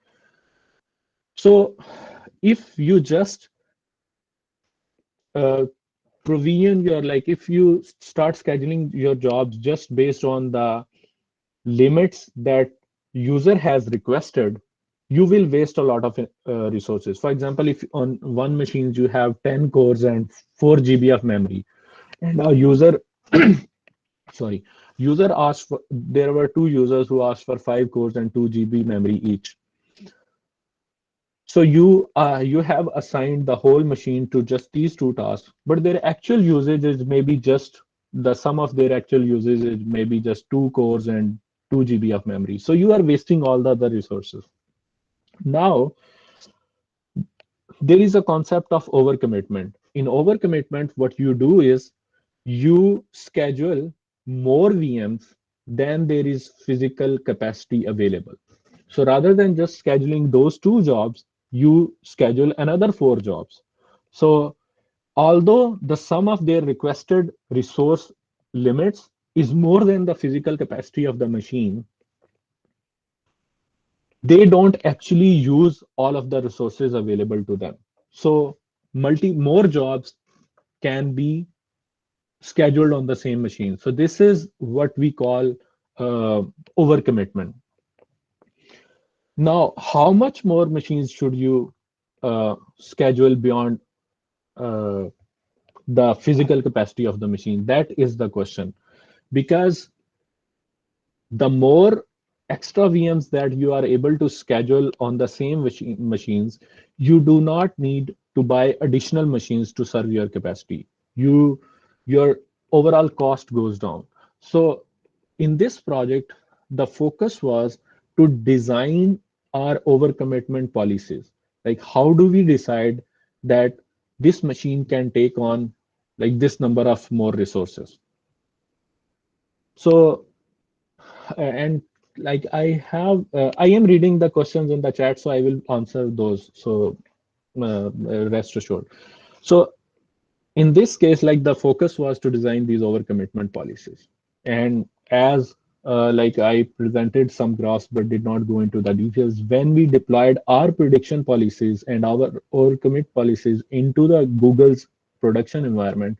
so if you just provision your, like, if you start scheduling your jobs just based on the limits that user has requested, you will waste a lot of resources. For example, if on one machine you have 10 cores and 4 GB of memory, and a user sorry, user asked for, there were two users who asked for 5 cores and 2 GB memory each. So you have assigned the whole machine to just these two tasks, but their actual usage is maybe just the sum of their actual usage is maybe just 2 cores and 2 GB of memory. So you are wasting all the other resources. Now there is a concept of overcommitment. In overcommitment, what you do is you schedule more VMs than there is physical capacity available. So rather than just scheduling those 2 jobs, you schedule another 4 jobs. So although the sum of their requested resource limits is more than the physical capacity of the machine, they don't actually use all of the resources available to them. So more jobs can be scheduled on the same machine. So this is what we call overcommitment. Now, how much more machines should you schedule beyond uh, the physical capacity of the machine? That is the question. Because the more extra VMs that you are able to schedule on the same machines, you do not need to buy additional machines to serve your capacity. Your overall cost goes down. So in this project, the focus was to design our overcommitment policies. Like, how do we decide that this machine can take on like this number of more resources? So and like I am reading the questions in the chat, so I will answer those. So rest assured. So in this case, like the focus was to design these overcommitment policies. And as like I presented some graphs but did not go into the details, when we deployed our prediction policies and our overcommit policies into the Google's production environment,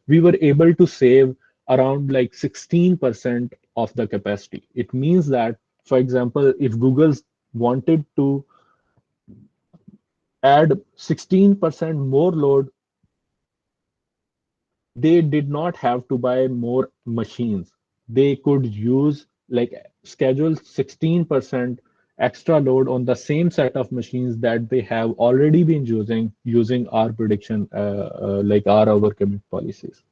we were able to save around like 16% of the capacity. It means that, for example, if Google's wanted to add 16% more load, they did not have to buy more machines. They could use like schedule 16% extra load on the same set of machines that they have already been using our prediction, like our overcommit policies.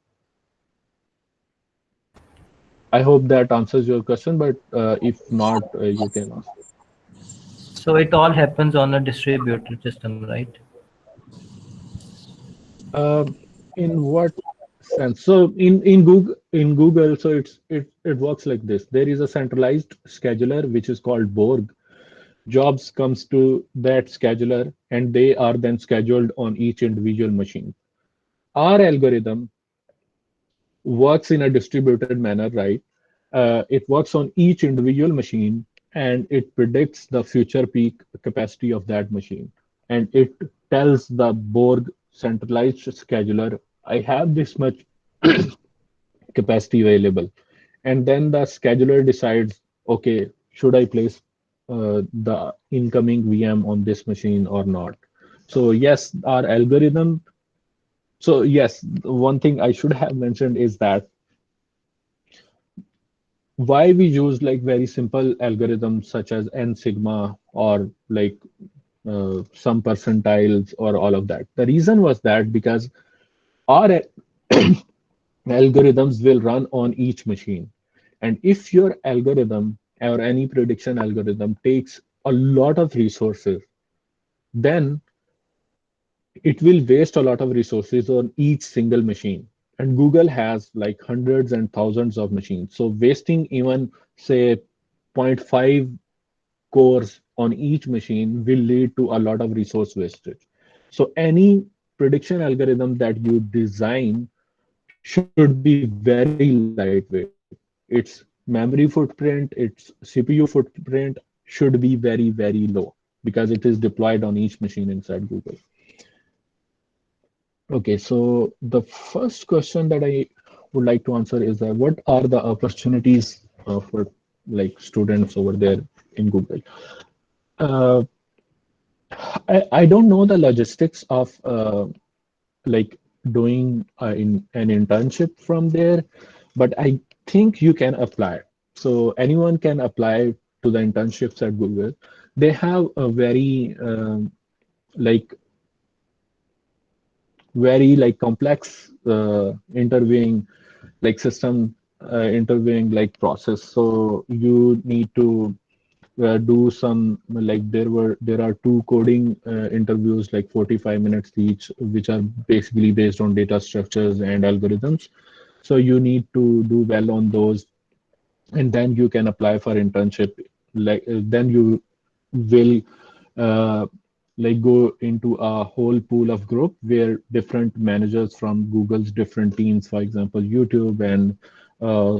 I hope that answers your question, but if not, you can ask. So it all happens on a distributed system, right? In what sense? So in Google, so it works like this. There is a centralized scheduler which is called Borg. Jobs comes to that scheduler and they are then scheduled on each individual machine. Our algorithm works in a distributed manner, right? It works on each individual machine and it predicts the future peak capacity of that machine. And it tells the Borg centralized scheduler, I have this much capacity available. And then the scheduler decides, okay, should I place the incoming VM on this machine or not? So yes, our algorithm. So yes, one thing I should have mentioned is that why we use like very simple algorithms such as n sigma or like some percentiles or all of that. The reason was that because our algorithms will run on each machine. And if your algorithm or any prediction algorithm takes a lot of resources, then it will waste a lot of resources on each single machine. And Google has like hundreds and thousands of machines. So wasting even say zero point 0.5 cores on each machine will lead to a lot of resource wastage. So any prediction algorithm that you design should be very lightweight. Its memory footprint, its CPU footprint should be very, very low because it is deployed on each machine inside Google. Okay, so the first question that I would like to answer is that what are the opportunities for like students over there in Google? Uh, I don't know the logistics of like doing an internship from there, but I think you can apply. So anyone can apply to the internships at Google. They have a like very like complex interviewing like system interviewing like process. So you need to do some like there are two coding interviews like 45 minutes each, which are basically based on data structures and algorithms. So you need to do well on those, and then you can apply for internship. Like then you will uh, like go into a whole pool of group where different managers from Google's different teams, for example, YouTube and uh,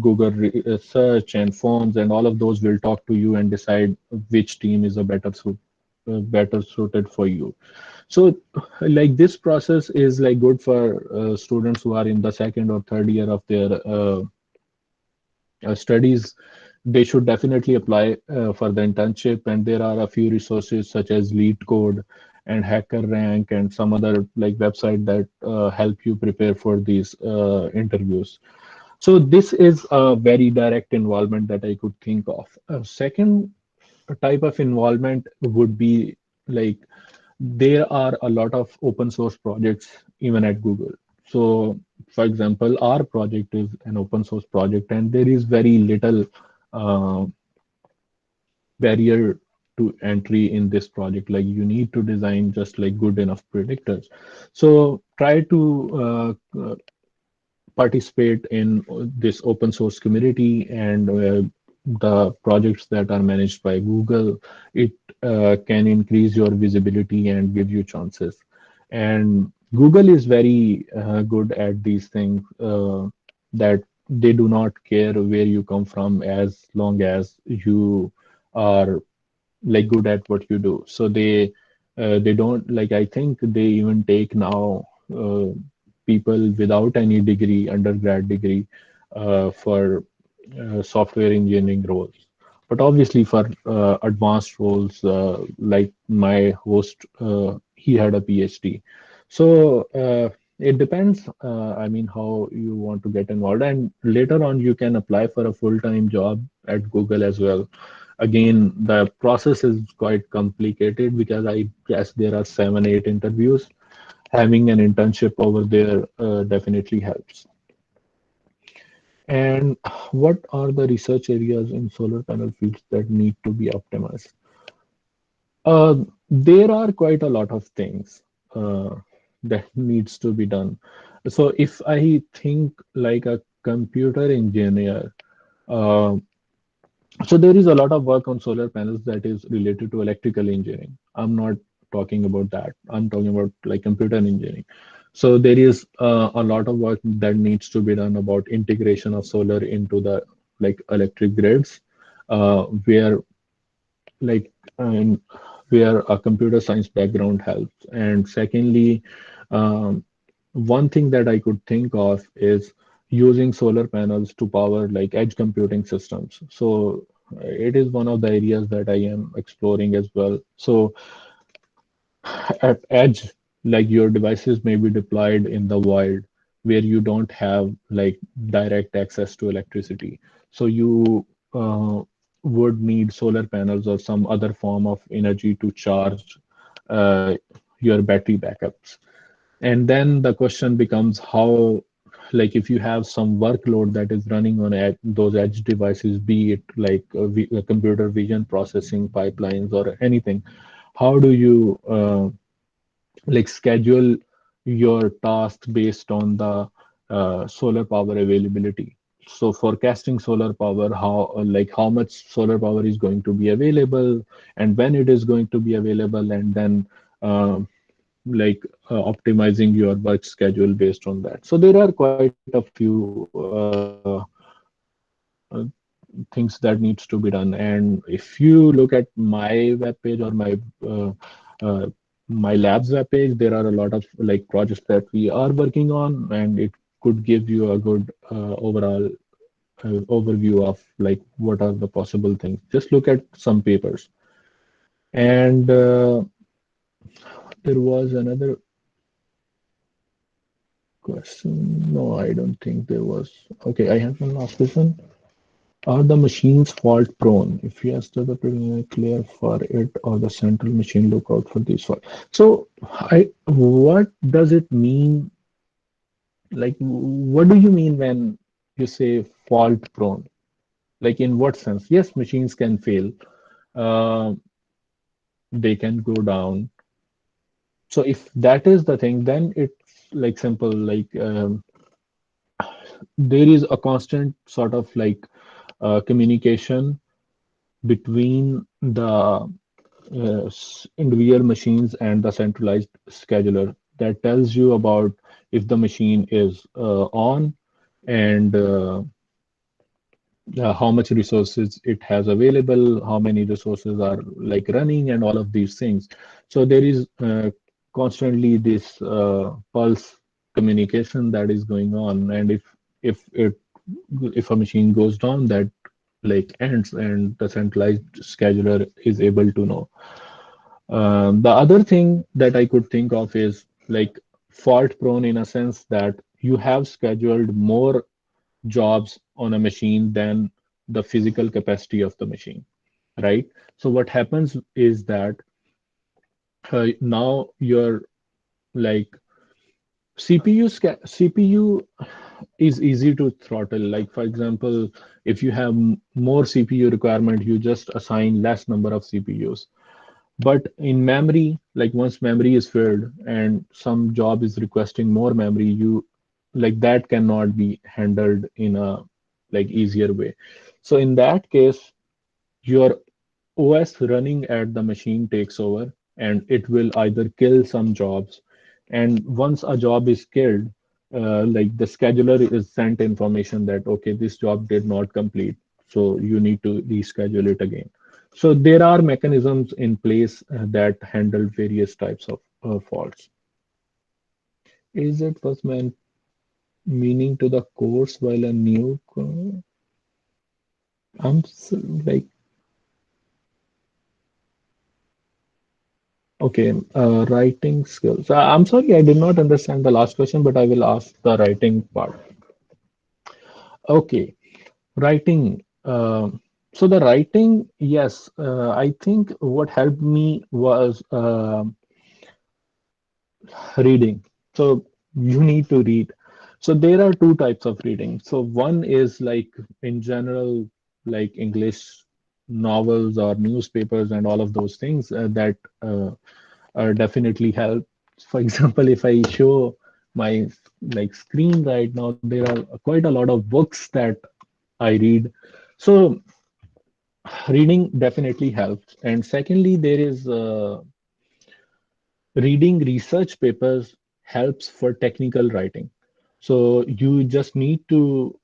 Google search and forms and all of those will talk to you and decide which team is a better suited for you. So like this process is like good for students who are in the second or third year of their studies. They should definitely apply for the internship, and there are a few resources such as LeetCode and HackerRank and some other like website that help you prepare for these interviews. So this is a very direct involvement that I could think of. A second type of involvement would be like there are a lot of open source projects even at Google. So, for example, our project is an open source project, and there is very little uh, barrier to entry in this project. Like you need to design just like good enough predictors. So try to participate in this open source community and the projects that are managed by Google. It can increase your visibility and give you chances. And Google is very good at these things that they do not care where you come from as long as you are like good at what you do. So they don't like I think they even take now people without any degree, undergrad degree, for software engineering roles. But obviously for advanced roles, like my host, he had a PhD. So it depends. I mean, how you want to get involved, and later on you can apply for a full-time job at Google as well. Again, the process is quite complicated because I guess there are 7, 8 interviews. Having an internship over there definitely helps. And what are the research areas in solar panel fields that need to be optimized? There are quite a lot of things that needs to be done. So if I think like a computer engineer, uh, so there is a lot of work on solar panels that is related to electrical engineering. I'm not talking about that. I'm talking about like computer engineering. So there is a lot of work that needs to be done about integration of solar into the like electric grids, where like um, where a computer science background helps. And secondly, um, one thing that I could think of is using solar panels to power like edge computing systems. So it is one of the areas that I am exploring as well. So at edge, like your devices may be deployed in the wild where you don't have like direct access to electricity. So you would need solar panels or some other form of energy to charge uh, your battery backups. And then the question becomes how, like if you have some workload that is running on those edge devices, be it like computer vision processing pipelines or anything, how do you like schedule your tasks based on the solar power availability? So forecasting solar power, how like how much solar power is going to be available and when it is going to be available, and then uh, like optimizing your work schedule based on that. So there are quite a few things that needs to be done. And if you look at my webpage or uh, my lab's webpage, there are a lot of like projects that we are working on, and it could give you a good overall overview of like what are the possible things. Just look at some papers. And there was another question. No, I don't think there was. Okay, I have one last question. Are the machines fault prone? If yes, does the programmer clear for it or the central machine look out for these faults? So, what does it mean? Like, what do you mean when you say fault prone? Like, in what sense? Yes, machines can fail. Uh, they can go down. So, if that is the thing, then it's like simple. Like, there is a constant sort of like communication between the individual machines and the centralized scheduler that tells you about if the machine is on and how much resources it has available, how many resources are like running, and all of these things. So there is constantly this pulse communication that is going on, and if it if a machine goes down, that like ends, and the centralized scheduler is able to know. The other thing that I could think of is like fault prone in a sense that you have scheduled more jobs on a machine than the physical capacity of the machine, right? So what happens is that now your like CPU is easy to throttle. Like for example, if you have more CPU requirement, you just assign less number of CPUs. But in memory, like once memory is filled and some job is requesting more memory, you like that cannot be handled in a like easier way. So in that case, your OS running at the machine takes over, and it will either kill some jobs. And once a job is killed, like the scheduler is sent information that, okay, this job did not complete. So you need to reschedule it again. So there are mechanisms in place that handle various types of faults. Is it was meant meaning to the course while a new, I'm like, okay, writing skills. I'm sorry, I did not understand the last question, but I will ask the writing part. Okay, writing. So the writing, yes, I think what helped me was reading. So you need to read. So there are two types of reading. So one is like in general, like English novels or newspapers and all of those things that definitely help. For example, if I show my like screen right now, there are quite a lot of books that I read. So reading definitely helps. And secondly, there is reading research papers helps for technical writing. So you just need to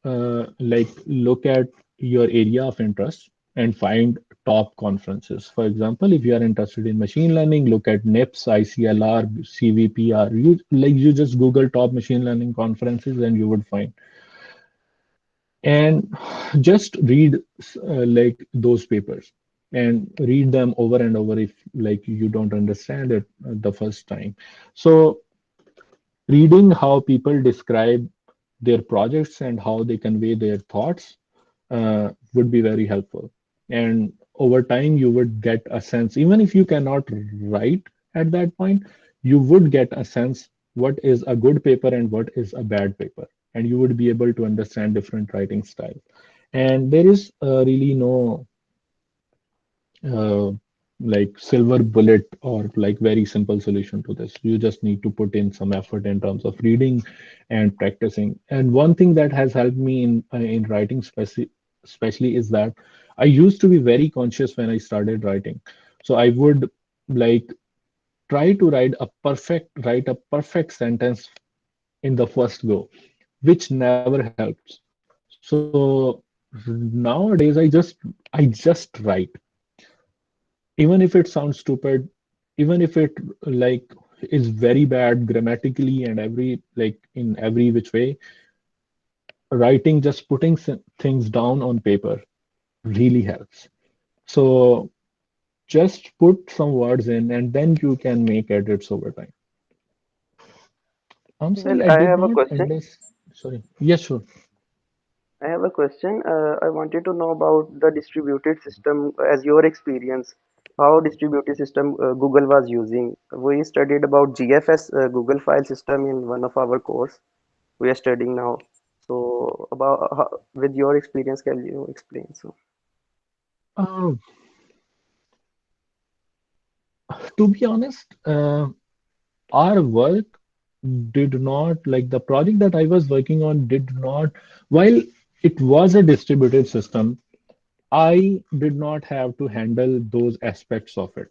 like look at your area of interest and find top conferences. For example, if you are interested in machine learning, look at NIPS, ICLR, CVPR. You just Google top machine learning conferences and you would find. And just read like those papers and read them over and over if like you don't understand it the first time. So reading how people describe their projects and how they convey their thoughts would be very helpful. And over time, you would get a sense, even if you cannot write at that point, you would get a sense what is a good paper and what is a bad paper. And you would be able to understand different writing styles. And there is really no uh, like silver bullet or like very simple solution to this. You just need to put in some effort in terms of reading and practicing. And one thing that has helped me in writing, especially, is that I used to be very conscious when I started writing. So I would like try to write a perfect sentence in the first go, which never helps. So nowadays I just write, even if it sounds stupid, even if it like is very bad grammatically and every like in every which way. Writing, just putting things down on paper really helps. So just put some words in and then you can make edits over time. I'm Well, sorry, I I did have a not question. understand. Sorry. Yes, sure. I have a question. I wanted to know about the distributed system as your experience. How distributed system Google was using. We studied about GFS, Google File System, in one of our course we are studying now. So about with your experience, can you explain? So uh, to be honest, our work did not like the project that I was working on did not, while it was a distributed system, I did not have to handle those aspects of it.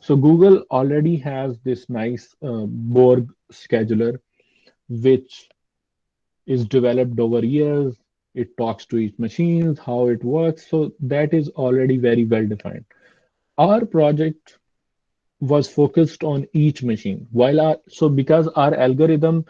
So Google already has this nice Borg scheduler, which is developed over years. it talks to each machine, how it works. So that is already very well defined. Our project was focused on each machine. Because our algorithm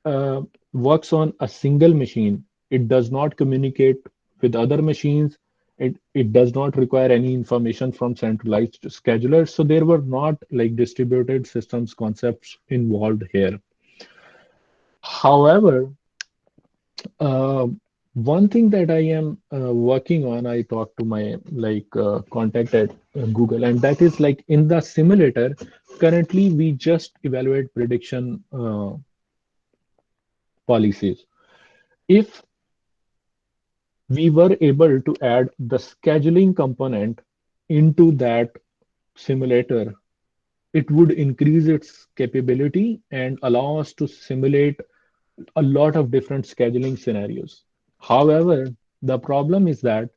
uh, works on a single machine, it does not communicate with other machines. It does not require any information from centralized schedulers. So there were not like distributed systems concepts involved here. However, uh, one thing that I am working on, I talked to my contact at Google, and that is like in the simulator. Currently, we just evaluate prediction policies. If we were able to add the scheduling component into that simulator, it would increase its capability and allow us to simulate a lot of different scheduling scenarios. However, the problem is that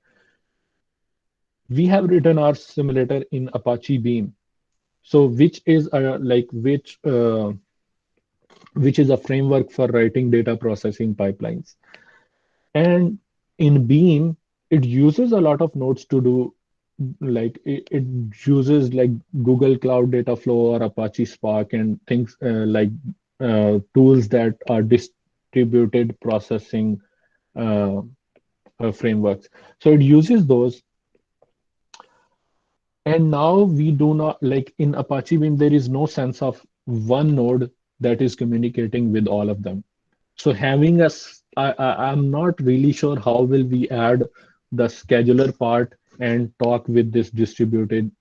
we have written our simulator in Apache Beam, so which is a framework for writing data processing pipelines. And in Beam, it uses a lot of nodes to do it uses like Google Cloud Data Flow or Apache Spark and things tools that are distributed processing uh, frameworks. So it uses those. And now we do not like in Apache Beam, there is no sense of one node that is communicating with all of them. So having I'm not really sure how will we add the scheduler part and talk with this distributed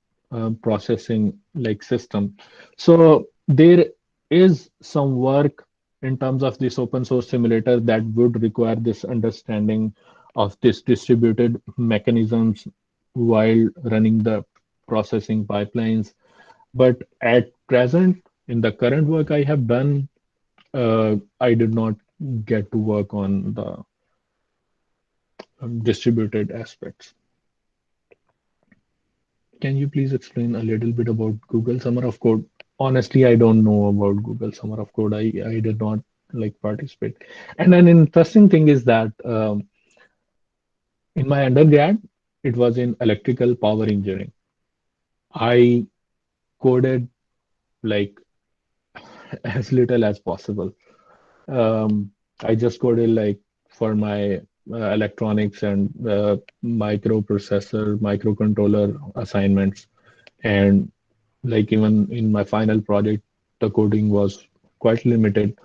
processing like system. So there is some work in terms of this open source simulator that would require this understanding of this distributed mechanisms while running the processing pipelines. But at present, in the current work I have done, I did not get to work on the distributed aspects. Can you please explain a little bit about Google Summer of Code? Honestly, I don't know about Google Summer of Code. I did not like participate. And an interesting thing is that in my undergrad, it was in electrical power engineering. I coded like as little as possible. I just coded like for my electronics and microprocessor, microcontroller assignments. And like even in my final project, the coding was quite limited.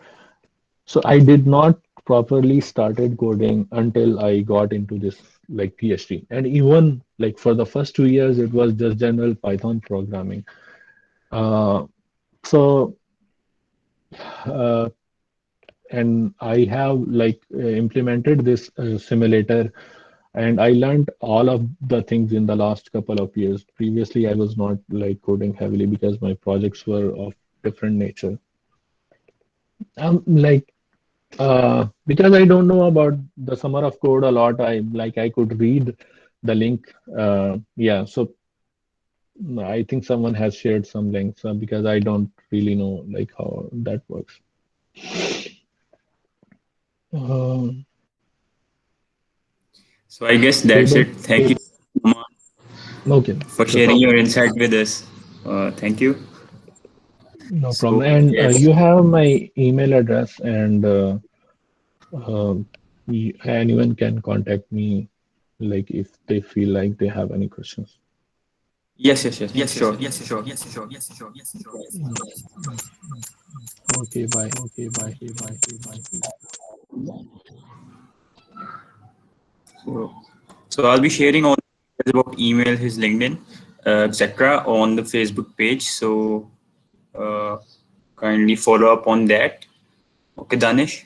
So I did not properly started coding until I got into this like PhD. And even like for the first 2 years, it was just general Python programming. Uh, so uh, and I have like implemented this simulator, and I learned all of the things in the last couple of years. Previously, I was not like coding heavily because my projects were of different nature. Like because I don't know about the Summer of Code a lot, I could read the link. Yeah, so I think someone has shared some links because I don't really know like how that works. Um, So I guess that's Able, it. Thank you, Numan, okay, for sure. sharing your insight with us. Thank you. No So problem. And yes, you have my email address, and anyone can contact me, like if they feel like they have any questions. yes, sure. Okay, bye. So, so I'll be sharing all the details about email, his LinkedIn, etc. on the Facebook page. So uh, kindly follow up on that. Okay, Danish.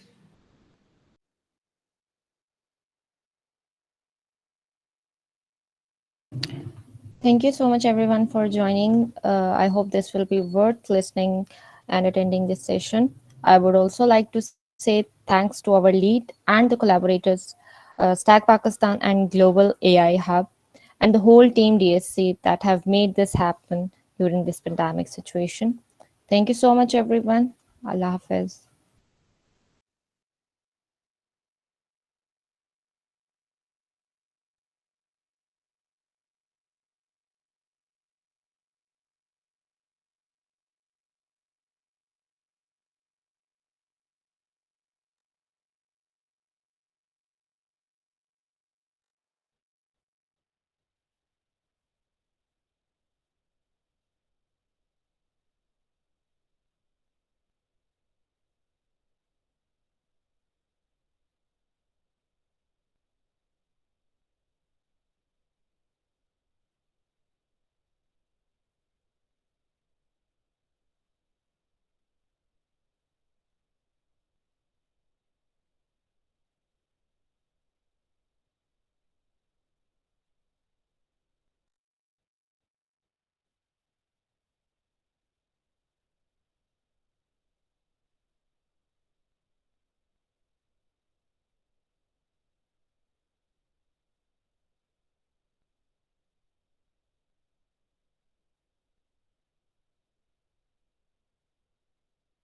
Thank you so much, everyone, for joining. I hope this will be worth listening and attending this session. I would also like to say thanks to our lead and the collaborators, Stack Pakistan and Global AI Hub, and the whole team DSC that have made this happen during this pandemic situation. Thank you so much, everyone. Allah Hafiz.